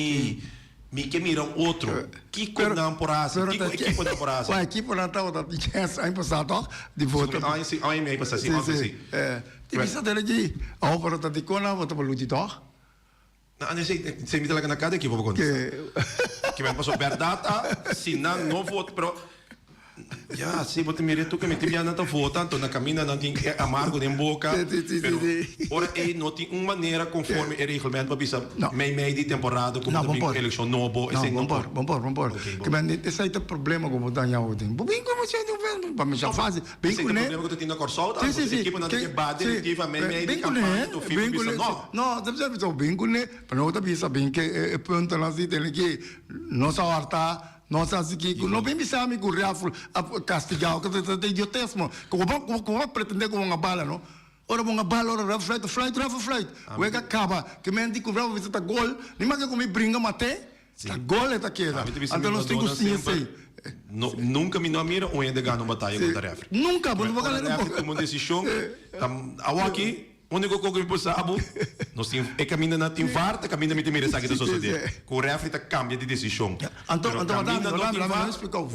[SPEAKER 1] Me que miram outro. Que não por assim. Que equipe não por assim.
[SPEAKER 2] A equipe não está outra. Aí passado de volta.
[SPEAKER 1] Aí me passa assim.
[SPEAKER 2] Sim. Tem que saber que a obra está de cona, volta para lutar.
[SPEAKER 1] Não, se me dá na cada equipe vou contar. Que me passou verdade, se não vou, pero ja, sim, você me reto que me tinha nada votando na caminha não tem amargo em boca. Pero ora aí não tem uma maneira conforme o regulamento para bisa meio de temporada como também eleição novo, esse não pode.
[SPEAKER 2] Vamos. Que bem, esse aí tem problema como tá já o tempo. Bem como você não para me já faz. Bem com né.
[SPEAKER 1] Problema que tem na Corsol, a equipe não tem base diretiva meio de campanha do FIFA bisa não.
[SPEAKER 2] Não, deve ser bem com né. Para não tá bisa bem que é ponto lá se tem que não só harta. Nossa, assim que não vem me chamar com o Rafa castigar, que é idiotesmo. Como vai pretender com uma bala, não? Ora, uma bala, ora, Rafa flight. O que acaba, que me indica o Rafa visita gol, nem mais que como brinca mate, tá gol é tá queda. Então nós temos que sim sei.
[SPEAKER 1] Nunca me não mira onde ganha uma batalha contra a Rafa.
[SPEAKER 2] Nunca, mas vai ganhar
[SPEAKER 1] Rafa tomou decisão, aqui onde eu coloco o sabo, nós temos é caminho na tem VAR, caminho me tem mira saque da sociedade. Com o refri tá cambia de decisão.
[SPEAKER 2] Então, não explicar o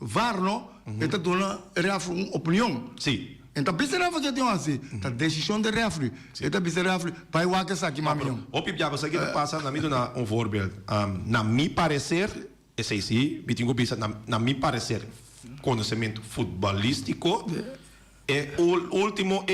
[SPEAKER 2] VAR não, está dando refri uma opinião.
[SPEAKER 1] Sim.
[SPEAKER 2] Então, bisa refri que tem assim, a decisão de refri. Então, bisa refri vai o que saque mamião.
[SPEAKER 1] O pipjaba saque passa na mim na voorbeeld. Na mi parecer, esse aí, bitingo bisa na mi parecer, conhecimento futebolístico é o último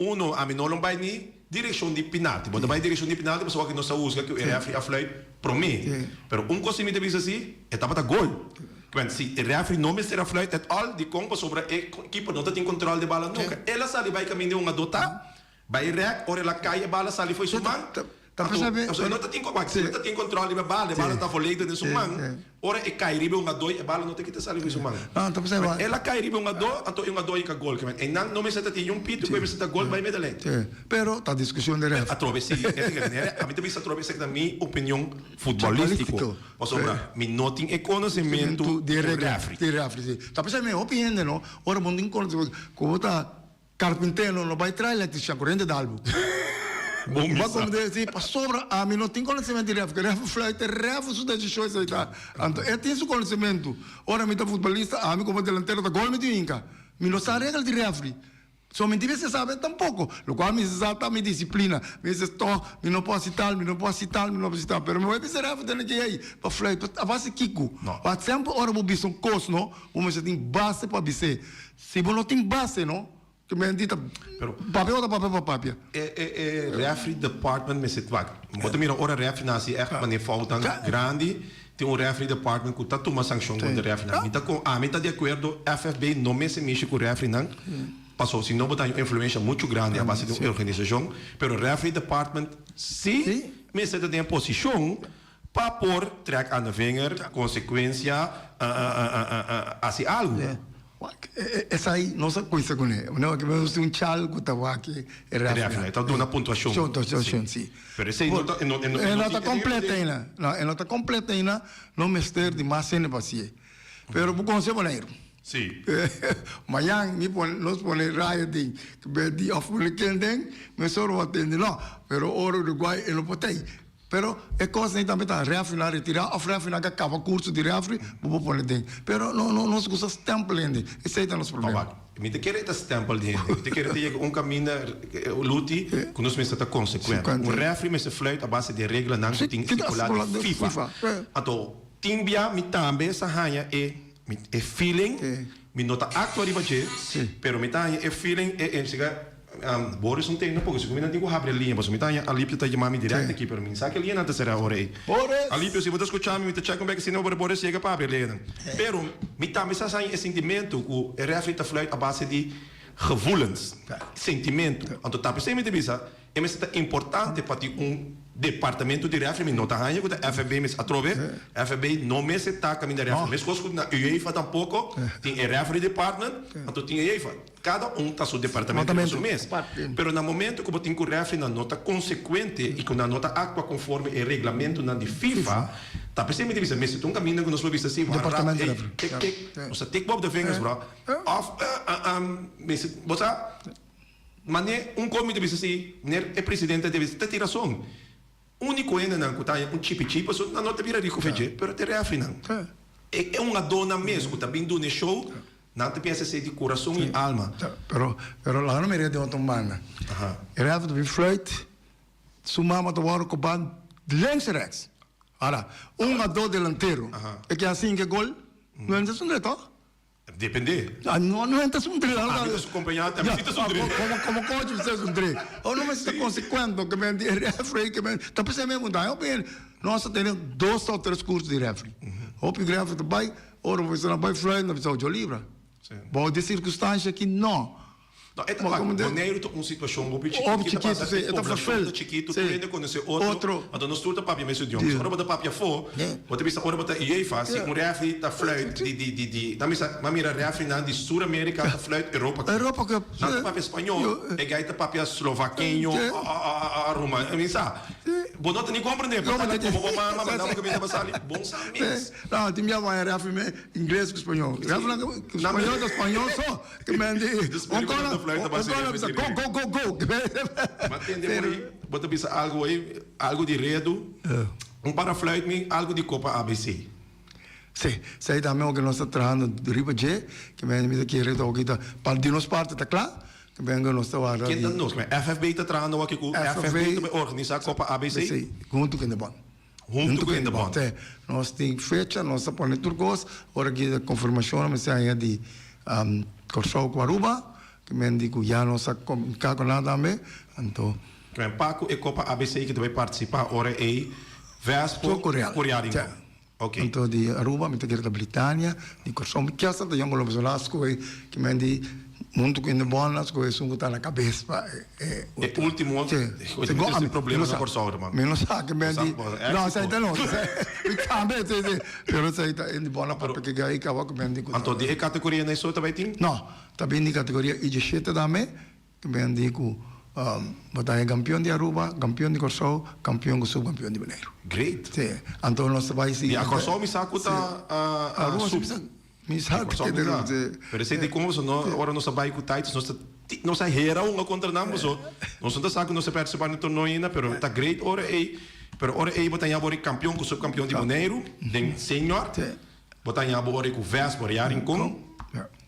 [SPEAKER 1] uno a mim não vai nem direção de penalti. Quando vai direção de penalti, pessoal que não se usa que o refri a flei promete. Pero coisa me diz assim, é tava gol. Quando se o refri não me será flei, é all de compa sobre a equipe não tem controle de bola nunca. Ela sai vai caminho uma dota, vai rec, ora ela cai a bola sai foi sumang. Tá percebendo? Não tem como, não tem controle da bola, a bola tá folhada de sumang. Ora e cai ribe uma doi, a bola não tem que ter sai foi sumang.
[SPEAKER 2] Não, tá percebendo?
[SPEAKER 1] Ela cai ribe uma doi, então uma doi que gol, que e não me senta tem pito, que me senta gol, vai me dele.
[SPEAKER 2] Pero tá discussão de refri.
[SPEAKER 1] A trove sim, a mim também se trove essa da minha opinião futebolístico. Ou sobra, me não tem conhecimento de refri.
[SPEAKER 2] De refri, sim. Tá percebendo? Opinião, não? Ora bom tem conhecimento, como tá carpinteiro não vai trazer eletricidade corrente de algo. Mas como dizer, para sobra, a mim não tem conhecimento de refri, refri flight, refri isso das coisas aí tá. Então, eu tenho esse conhecimento. Ora, me tá futebolista, a mim como delantero da gol me tem inca. Me não sabe regra de refri. Somente você sabe tampouco. O qual me exalta minha disciplina. Me diz, me não posso citar, me não posso citar. Pero me vai dizer, refri tem que ir aí. Para flight, a base Kiko. Mas sempre, ora, vou bisão costo, não? Você tem base para bisar. Se você não tem base, não? Que me dita papel ou papel.
[SPEAKER 1] Refri department me situado. Bota mira ora refri nasi echt wanneer fouten grande tem refri department que tá tomando sanção contra refri não. Mita com a mita de acordo FFB não me se mexe com refri não. Passou se não botar influência muito grande a base da organização, pero refri department se me se tem posição para pôr track aan de vinger, consequência assim algo.
[SPEAKER 2] Essa aí, nossa coisa com ele. Não, que vamos ter chal que estava aqui.
[SPEAKER 1] Então, dou na pontuação.
[SPEAKER 2] Sim.
[SPEAKER 1] Mas esse aí
[SPEAKER 2] não está completa ainda. Não está completa ainda. Não me ester de mais cena para si. Pero por conselho maneiro.
[SPEAKER 1] Sim.
[SPEAKER 2] Amanhã, nós põe raia de que of quem me só não atende não. Pero ora Uruguai ele não pode. Pero é coisa nem também tá refri na retirar, a refri na que acaba curso de refri, vou pôr dentro. Pero não se usa stamp ainda. Esse aí tá nosso problema.
[SPEAKER 1] Me te querer esse stamp dentro. Me te querer ter caminho luti, que nós mesmo tá consequente. Refri me se fluit a base de regra não que tem estipulado FIFA. Então, timbia me também essa ranha é feeling, me nota actuar bache, pero me tá é feeling é chega Boris não tem, não porque se combina tem que abrir a linha, mas me tá ali para te chamar direto aqui para mim. Sabe que a linha não será hora aí. Ali se você escutar me te checa como é que se não Boris chega para abrir a linha. Pero me tá me sai esse sentimento que o reflete fluit a base de gevoelens, sentimento. Então tá pensando me bisa é importante para departamento de referee não tá ganhando com a FB mas atrove FB não me se tá caminho da referee mas coisa na UEFA tampouco tem referee department então tem UEFA cada tá seu departamento do seu mês pero no momento que tem com referee na nota consequente e com a nota atua conforme o regulamento na de FIFA tá percebendo que mas se tu caminho com nós vamos assim
[SPEAKER 2] departamento
[SPEAKER 1] você take Bob the fingers bro off mas você mané comitê diz assim é presidente deve ter razão único ainda não que tá um chip só não te vira rico fez pero te reafre não é uma dona mesmo que tá vindo no show não te pensa ser de coração e alma
[SPEAKER 2] pero lá não me rede outra mana era de be flight sumama to war com band links e rechts ora do delantero é que assim que gol não é isso não tá
[SPEAKER 1] depende
[SPEAKER 2] não entra um tre
[SPEAKER 1] a su companheiro também cita su tre
[SPEAKER 2] como coach você um tre ou não mas consequente que me referee que me tá pensando mesmo daí bem nós temos 2 ou 3 cursos de referee ou o referee do bai ou você não vai fly não precisa de livre bom de circunstância que não
[SPEAKER 1] é maneiro uma situação chiquito tu ainda conhece outro então nós tudo papi mesmo de homens ora bota papi fo outra vez ora bota UEFA se um referee tá flight de da mira referee na de Sul América tá flight Europa
[SPEAKER 2] que
[SPEAKER 1] não papi espanhol é gaita papi eslovaquenho a Roma é missa bom não nem compreender como não que vem passar ali bom sabe
[SPEAKER 2] não tem minha mãe referee inglês com espanhol espanhol só que me
[SPEAKER 1] go. Bota bisa algo de redo, para flight algo de Copa ABC.
[SPEAKER 2] Sim, sei também que nós estamos trabalhando de riba G, que me diz que redo aqui tá para de nós parte tá claro, que venga nós tá agora.
[SPEAKER 1] Quem tá nós, FFB está trabalhando aqui com FFB também organiza a Copa ABC.
[SPEAKER 2] Junto com o bom.
[SPEAKER 1] Junto com o bom.
[SPEAKER 2] Nós tem fecha, nós tá pondo turcos, ora que a confirmação mas aí de Corsau com Aruba. Que me digo já não sabe como nada também então
[SPEAKER 1] que é Paco e Copa ABC que vai participar ora é Vespo Coreano ok
[SPEAKER 2] então de Aruba me tem que ir da Britânia de Corsão me quer saber yang lo solasco que me di muito que bonas que isso está na cabeça
[SPEAKER 1] é o último esse problema na Corsão irmão
[SPEAKER 2] me não sabe que me di não sai da não me também pero sai da em bona porque que aí acaba que me di
[SPEAKER 1] então de categoria na isso também tem
[SPEAKER 2] não também na categoria IG7 também que me digo batalha campeão de Aruba, campeão de Corsau, campeão e subcampeão de Bonaire.
[SPEAKER 1] Great.
[SPEAKER 2] Sim. Então nós vai se.
[SPEAKER 1] E a Corsau me saco a
[SPEAKER 2] Aruba me saco que
[SPEAKER 1] de. Pero sei de como não agora nós vai com Titus nós hera uma contra nós nós não saco nós participar no torneio ainda, pero tá great ora pero ora batalha bori campeão com subcampeão de Bonaire, den senior. Batalha bori com Vespo Riarincon.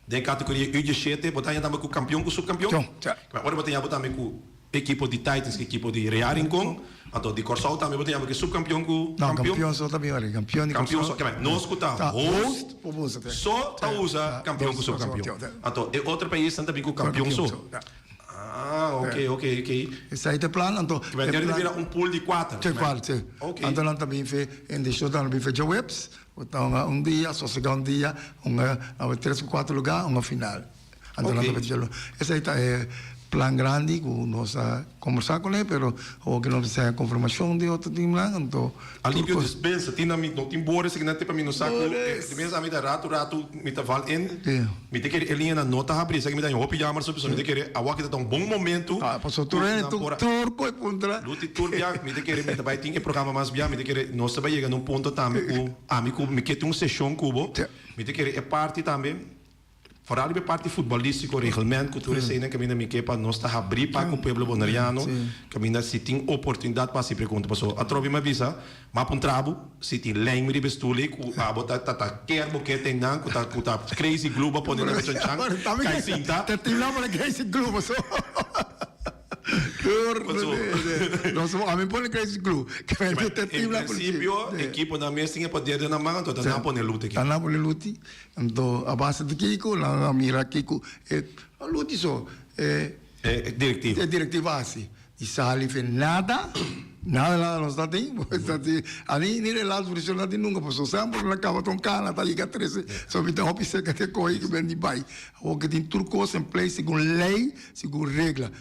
[SPEAKER 1] De categoria UG7, botanha também com campeão com subcampeão. Agora botanha também com equipe de Titans, que equipe de Riarincon. Então de Corsau também botanha com subcampeão com
[SPEAKER 2] campeão. Não, campeão só também, olha, campeão de Corsau.
[SPEAKER 1] Campeão só, nós escuta host, só tá usa campeão com subcampeão. Então é outro país também com campeão só. Ok.
[SPEAKER 2] Esse aí é plano, então.
[SPEAKER 1] Vai ter virar pool de 4.
[SPEAKER 2] Sim. Então nós também fez, em deixou também fez webs. Então dia, só segundo dia, 3 ou 4 lugares, uma final. Então nós também esse aí é plan grande que nós conversar com ele, pero o que não precisa a confirmação de outro time lá, então.
[SPEAKER 1] Alívio de despesa, tinha não tem bores que não tem para mim no saco. Despesa me dá rato me tá val in. Me tem que ele na nota abrir, que me dá um pijama sobre me tem que a que tá um bom momento.
[SPEAKER 2] Passou turco e punta.
[SPEAKER 1] Luti turbia, me tem que me tá vai ter programa mais bem, me tem que nós vai chegar num ponto também com amigo me que tem uma sessão cubo. Me tem que é parte também. Vooral bij parte voetballistico reglement, cultura zijn que mina me quepa nós está abrir para o povo bonariano, que mina se tem oportunidade para se perguntar passou. A trovi me avisa, mas para trabo, se tem lei me bestule, ku abota tá quer porque tem não, ku tá crazy glue para poder na chang. Cai cinta.
[SPEAKER 2] Tem lá para crazy glue só. Nós vamos a mim põe crazy glue.
[SPEAKER 1] Em princípio, a equipe na mesa tinha poder na mão, então não pode luta aqui.
[SPEAKER 2] Não pode luta. Então a base de Kiko, a mira Kiko, a luta só
[SPEAKER 1] é diretiva.
[SPEAKER 2] É diretiva assim. E sali fez nada, nada não está tem, ali nem relato funcionar de nunca, pois sempre na cava tão cana, tá liga 13, só me tem hobby seca até coi que vem de bai, o que tem tudo coisa em place segundo lei, segundo regra,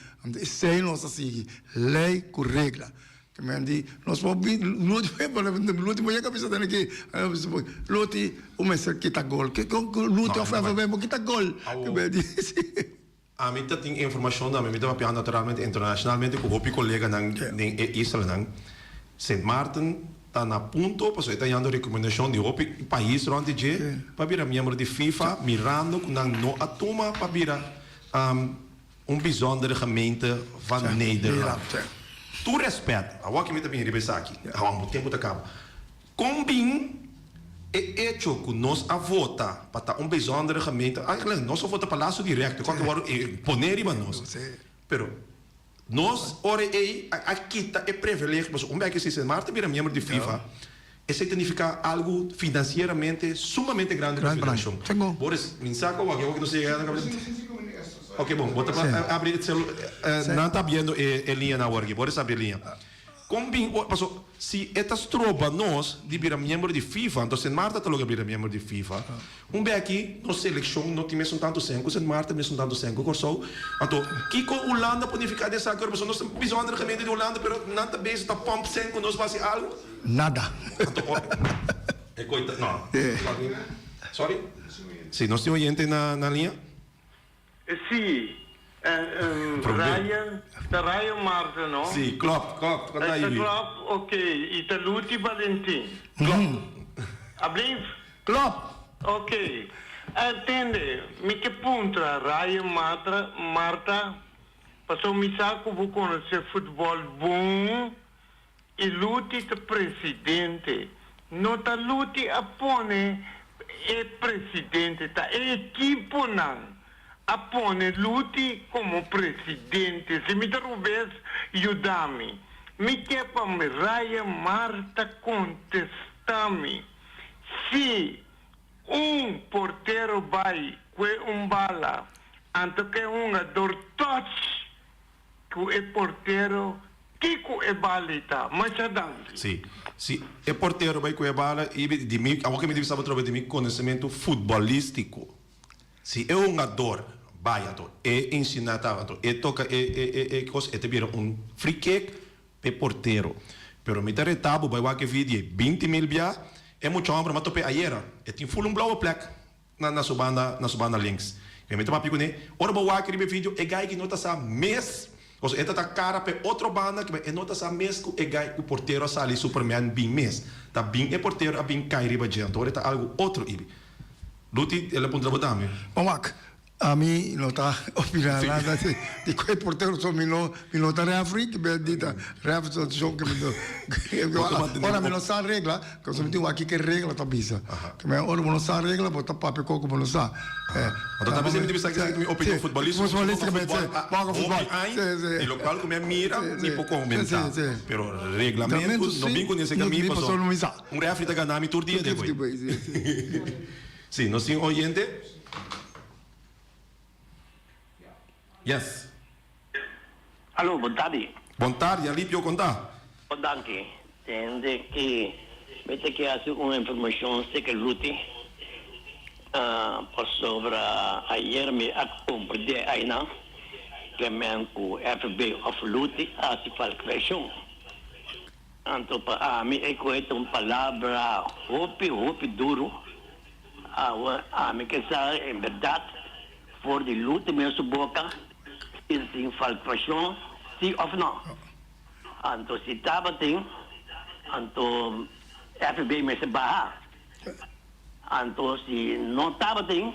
[SPEAKER 2] sei nossa seguir, lei com regra. Que me andi, nós vamos l'ultimo dia cabeça dele que l'ultimo o mestre que tá gol, que l'ultimo foi mesmo que tá gol, que me disse.
[SPEAKER 1] A mim tem informação da mim tá piano naturalmente internacionalmente com o colega nang Israel nang Saint Martin tá na ponto, pois está dando recomendação de hopi país onde je para virar membro de FIFA, mirando com nang no atoma para virar bijzondere gemeente van Nederland. Tu respeito, a que me também ribesa aqui, há muito tempo da cabo. Combin é hecho que nós a vota para bijzondere gemeente, eigenlijk nós a vota para laço direto, quando agora poner iba nós. Pero nós ora aqui tá é privilégio, mas que se Sint Maarten vira membro de FIFA, isso significa algo financeiramente sumamente grande para a federação. Boris, me saca o que não sei na cabeça. Ok, bom, vou abrir o celular. Não está vendo a linha na hora, vou abrir a linha. Combin, se estas tropas nós, de virar membro de FIFA, então Sint Maarten está logo virar membro de FIFA. Aqui, nossa seleção, não tem mesmo tanto senco, Sint Maarten mesmo tanto senco, corso. Então, que com Holanda pode ficar dessa cor, nós temos bijzondere gemeente de Holanda, mas não está bem, está pomp senco, nós fazemos algo?
[SPEAKER 2] Nada.
[SPEAKER 1] É coisa, não. Sorry? Sim, nós temos gente na linha?
[SPEAKER 3] Sim, Ryan Martin, não?
[SPEAKER 1] Sim, klopt, klopt.
[SPEAKER 3] Klopt, ok. E te Luti Valentin.
[SPEAKER 1] Klopt.
[SPEAKER 3] Alsjeblieft?
[SPEAKER 2] Klopt.
[SPEAKER 3] Ok. Entende, me que ponto Ryan Marta, passou me saco vou conhecer futebol bom e Luti te presidente. Não tá Luti apone é presidente, tá é equipo não. Appone Luti como presidente, se mi troves aiutami. Mi chepa me Raya Marta contestami. Se porteiro vai com bala, anto que dor touch que é porteiro, que é balita, mas adante.
[SPEAKER 1] Sim, se é porteiro vai com a bala, e de mim, a que me deve saber de mim conhecimento futebolístico. Se é dor vai é ensinado é toca coisa te vira free kick pe porteiro pero me tere tabu vai que vídeo 20 mil bia é muito ombro mas tope ayer tem full blauwe plek na subanda links e me topa pico né ora vai que vídeo é gai que nota sa mês coisa é tá cara pe outro banda que é nota sa mês que é gai o porteiro sali Superman bem mês tá bem é porteiro a bem cai riba gente ora tá algo outro ibi Luti ela ponta botame
[SPEAKER 2] Omak a mim não está opinando nada de qual porteiro só me não está refri que bem dita refri só jogo que me do ora me não sabe regra que eu só me digo aqui que regra tá bisa que me ora não sabe regra botar papel coco não sabe
[SPEAKER 1] então talvez me deve saber que opinião futebolista
[SPEAKER 2] que me diz paga futebol
[SPEAKER 1] e local que me mira nem pouco comentar pero regulamento não vem com esse caminho passou refri da ganami todo dia depois sim nós temos oyente. Yes.
[SPEAKER 4] Alô, boa tarde.
[SPEAKER 1] Boa tarde, Alípio contar.
[SPEAKER 4] Boa tarde. Entende que vai ter que fazer uma informação que Luti sobre ayer me acompanhei aí não que me com FB of Luti a se qualificação. Então para mim é coisa uma palavra hope duro a me que sabe em verdade for de Luti mesmo boca tem qualificação, sim ou não. Então, se estava tem, então, FB me se barra. Então, se não estava tem,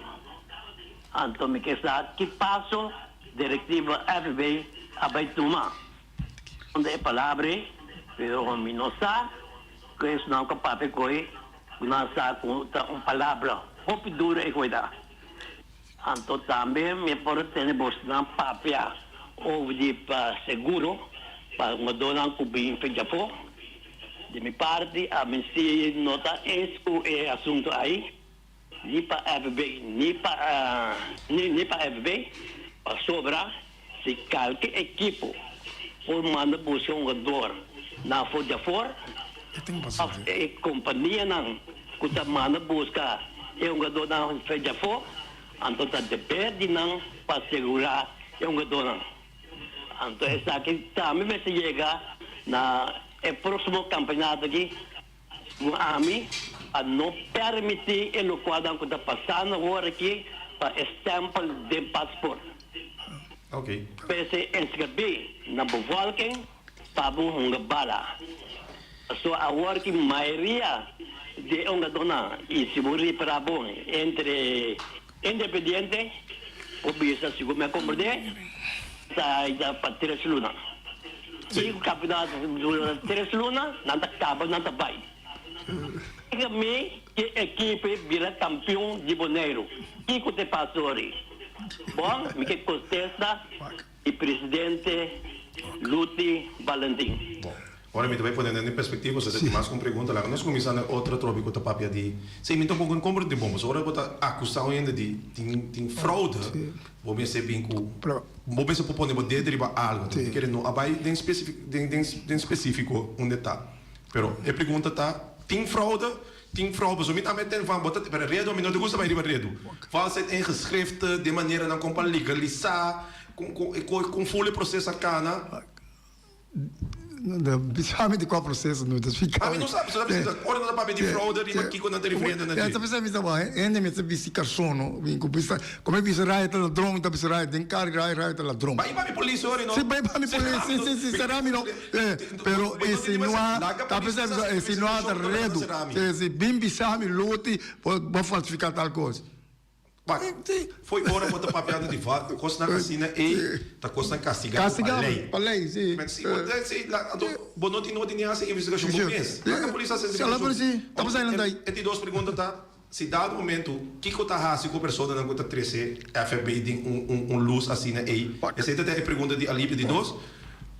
[SPEAKER 4] então, me quer saber que passo diretiva FB a vai tomar. Onde é palavra, pero me não sabe, que isso não é capaz de coisa, não sabe com uma palavra, hope dura e coisa. Então também me pode ter bastante papel ou de seguro para uma dona que vem para o Japão. De minha parte, a minha se nota esse é assunto aí, nem para FB, nem para FB, para sobrar se qualquer equipe for mandar buscar jogador na Fojafor, companhia ng kutamana busca yung gado ng Fojafor, anto ta depende ng pasegura yung gado ng. Anto sa akin kami may llega na próximo campeonato aqui, ami a não permitir el quadro que está passando agora aqui para estampa de passport.
[SPEAKER 1] Ok.
[SPEAKER 4] Pese inscrever na bevolking pabong hangga bala. So agora que maioria de onga dona e seguri para bom entre independente o bisa seguro me compreende sa para 3 luna. Si o campeonato 3 luna nanta acaba nanta vai. Kami que equipe vira campeão de Bonaire. Kiko te passori. Bom, me que contesta e presidente Luti Valentim.
[SPEAKER 1] Ora, mi vai ponendo em perspectiva, se tem mais uma pergunta lá, nós começamos outra trópico da papia de, se me tomo com compra de bombas, ora bota acusação ainda de tem fraude, vou me ser vinco, vou me ser propor de derivar algo, quer não, abai den específico onde está. Pero a pergunta tá, tem fraude, so me também tem van botar para redo, me não te gusta vai ir para redo. Faz het ingeschrifte de maneira não compra legalizar, com full processo cana.
[SPEAKER 2] Sabe de qual processo não desfica.
[SPEAKER 1] Ah, não sabe, só precisa. Ora não dá para pedir fraude, e aqui quando te referendo na gente.
[SPEAKER 2] Essa pessoa me sabe, ainda me sabe se carsono, como é que se raia tá ladrão, tá se raia, tem cara raia tá ladrão.
[SPEAKER 1] Vai para a polícia ora não.
[SPEAKER 2] Sim, vai para a polícia, sim, será não. Pero esse não há, tá pensando, esse não há redo. Esse bimbi sabe luti, vou falsificar tal coisa.
[SPEAKER 1] Foi hora botar papel de fato, costa na casina e tá costa castigar
[SPEAKER 2] para lei, sim.
[SPEAKER 1] Mas se você lá, não tinha essa investigação por mês. A polícia se
[SPEAKER 2] ela polícia, tá passando daí.
[SPEAKER 1] E tem duas perguntas tá. Se dado momento, que tá raso com pessoa na conta 13, FBI tem luz assim aí. Essa é a pergunta de alívio de dois.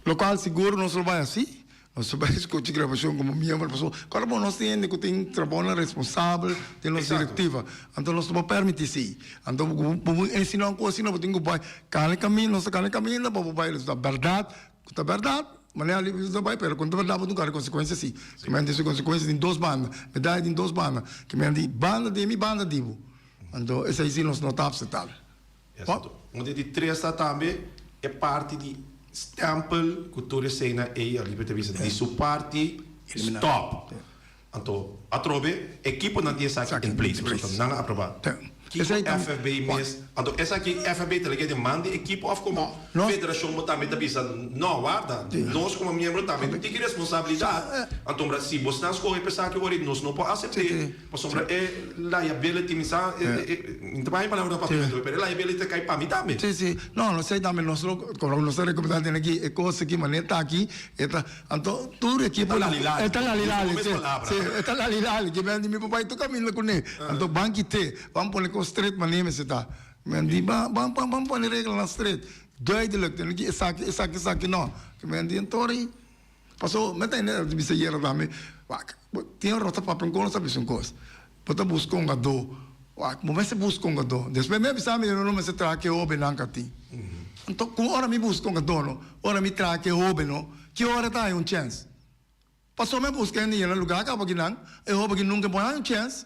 [SPEAKER 2] Local seguro não só vai assim. Nós sabemos que a gravação como membro pessoa, claro, nós temos que ter trabalho responsável, ter nossa diretiva, então nós não permitir sim, então vamos ensinar uma coisa, nós temos que vai cada caminho, nós cada caminho, vamos vai a verdade, mas não é livre da vai, pero quando a verdade não tem consequências sim, que me tem consequências em duas bandas, medalha em duas bandas, que me tem banda de mim, banda de mim, então esse aí sim nós não está acertado.
[SPEAKER 1] Onde de três também é parte de stempel cultura cena e a liberdade de sua parte stop. Então, a trobe equipe não tinha saque em place, portanto não aprovado. Que FFB mesmo, então essa aqui FFB também demanda equipe of como federação também da bisa não guarda, nós como membro também tem que responsabilidade. Então se você não escolhe pensar que agora nós não podemos aceitar, por sombra é liability misa, não vai para o departamento, mas liability cai para mim também.
[SPEAKER 2] Sim, não sei também nós como nós recomendamos aqui é coisa que maneira tá aqui, então tudo equipe está lá que vem de meu papai tu caminho com ele, então banquete, vamos pôr com street maneira se tá. Mendi vamos pôr regra na street. Duidelijk, tem que essa aqui não. Que mendi entori. Passou, mas tem né, de se ir também. Tem rota para prender sabe isso coisa. Bota buscar um gado. Mas se busca um gado. Depois me sabe eu não me se traque o benancati. Então, com hora me busca um gado, não. Hora me traque o beno. Que hora tá um chance. Passou me busca em um lugar que não. Eu houve que nunca põe um chance.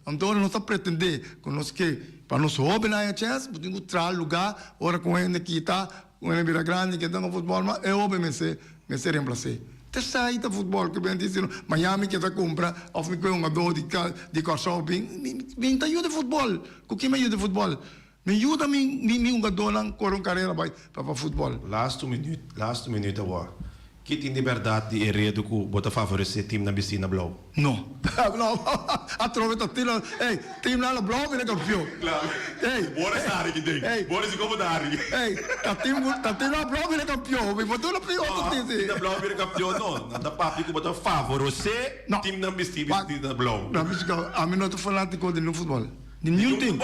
[SPEAKER 2] Então nós estamos pretendendo que para nós houve a chance, podemos trazer lugar, ora com ele que está, com ele vira grande, que está no futebol, mas é óbvio me se reemplaçar. Te sai do futebol, que bem dizendo, Miami que está compra, ou me põe dor de carro, bem tá ajuda futebol, o que me ajuda futebol? Me ajuda me jogador não correr uma carreira para futebol.
[SPEAKER 1] Last minute agora. Que tem liberdade de heredo que bota favorecer time na piscina Blau?
[SPEAKER 2] Não. A trova está tirando. Ei, time na Blau vira campeão.
[SPEAKER 1] Claro. Ei, bora essa área que tem. Bora se incomodar.
[SPEAKER 2] Ei, tá time na Blau vira campeão. Me botou na pior do time.
[SPEAKER 1] Na Blau vira campeão não. Nada papo que bota favorecer time na piscina Blau.
[SPEAKER 2] Não, mas a mim não estou falando de no futebol. De nenhum time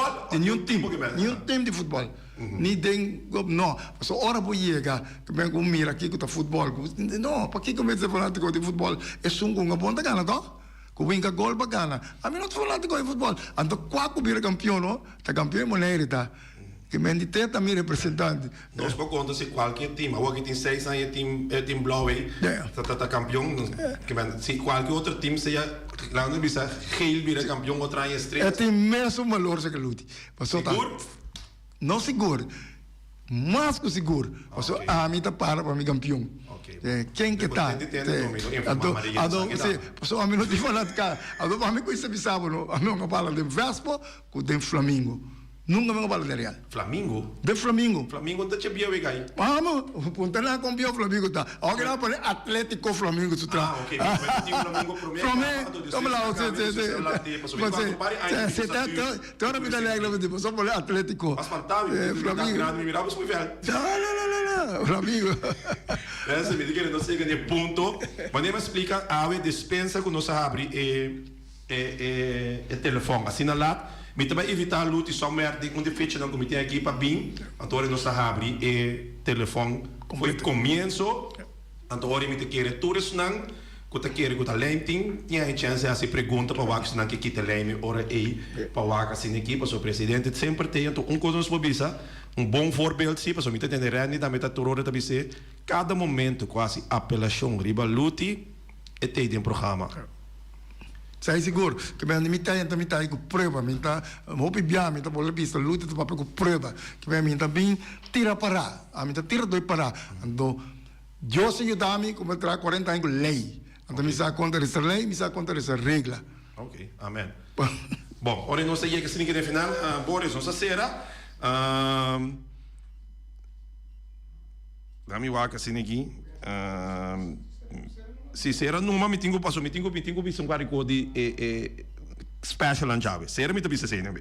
[SPEAKER 2] de futebol. Ni tem não, só hora por chegar, que vem com mira aqui com o futebol. Não, para que começa a falar de futebol? É só com a ponta gana, tá? Com vinca gol bacana. A mim não estou falando de futebol. Então, quando vira campeão, não? Tá campeão maneira, tá? que me di teta mi representante.
[SPEAKER 1] Nós conta se qualquer time, agora que tem 6 anos é time Blauw, tá campeão, que se qualquer outro time seja lá no bisa geel vira campeão outra aí estrela.
[SPEAKER 2] É tem mesmo valor se que lute.
[SPEAKER 1] Seguro?
[SPEAKER 2] Não seguro. Mais que seguro. Porque a mim tá para mim campeão. Quem que tá? A mim não te fala de cá. A mim conhece bisabo, a mim não fala de Vespa com de Flamengo. Nunca me fala de Real.
[SPEAKER 1] Flamengo?
[SPEAKER 2] De Flamengo.
[SPEAKER 1] Flamengo tá te bia aí.
[SPEAKER 2] Vamos, ponta lá com o Flamengo tá. Agora lá para Atlético Flamengo tu tá.
[SPEAKER 1] Ok. Mas tem Flamengo
[SPEAKER 2] Flamengo. Vamos lá, você tá toda vida alegre depois só para Atlético.
[SPEAKER 1] Mas fantástico. Flamengo. Me mirava muito bem.
[SPEAKER 2] Não. Flamengo.
[SPEAKER 1] Essa me diga não sei que ponto. Mas nem me explica a dispensa que nós abre é telefone. Assim lá me também evitar a luta e só merda onde fecha não comitê aqui para bem. Agora nós abre telefone. Foi começo. Agora me te quer todos não. Que te quer que te lenting. Tinha a chance de pergunta para o que não que kita leme ora aí para o que assim aqui para o presidente sempre tem então coisa nos pobisa bom voorbeeld sim para o me te entender nem da meta torora também se cada momento quase apelação riba luti e tem um programa.
[SPEAKER 2] Sai seguro que bem me tá com prova me tá vou pedir me tá por pista luta tá com prova que bem me tá bem tira para a me tá tira dois para então eu sei o dami como tra 40 anos lei então me sa contra essa lei me sa contra essa regra.
[SPEAKER 1] Ok, amém. Bom, ora nós aí que se ninguém final Boris nós será dami waka assim aqui se será numa me tingo bisa um carico de special and jave será me bisa sei né.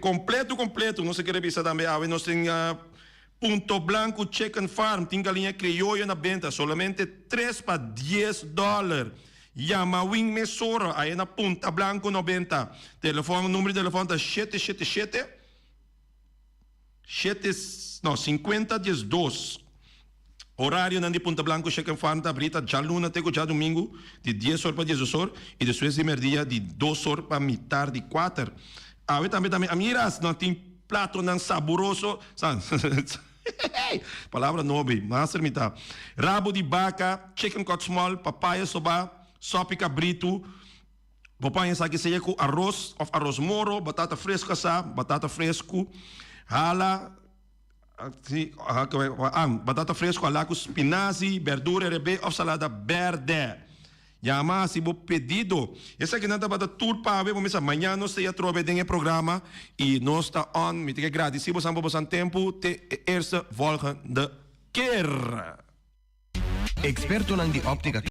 [SPEAKER 1] Completo, não se quer bisa também, nós tem Punto Blanco Chicken Farm, tem galinha criolla na venda, solamente 3 para $10. Llama Wing Mesora, aí na Punta Blanco 90. Número de telefone é 5012. Horário na Punta Blanco Chicken Farm tá aberta já luna até já domingo, de 10 horas para 10 horas, e depois de meio-dia, de 2 horas para metade de 4. Também, a miras, não tem prato não saboroso, palavra nobre, master mita. Rabo de vaca, chicken cut small, papaya soba, sopa cabrito, papaya sa seja com arroz moro, batata fresca batata fresco, hala, batata fresco, ala com spinazi, verdura rebe ou salada verde. Llama si vos pedido. Essa que nada para turpa, vamos amanhã nós te atrove em programa e nós está on, me te grátis. Se você não tem tempo, te eerste volgende keer.
[SPEAKER 5] Experto ng di optica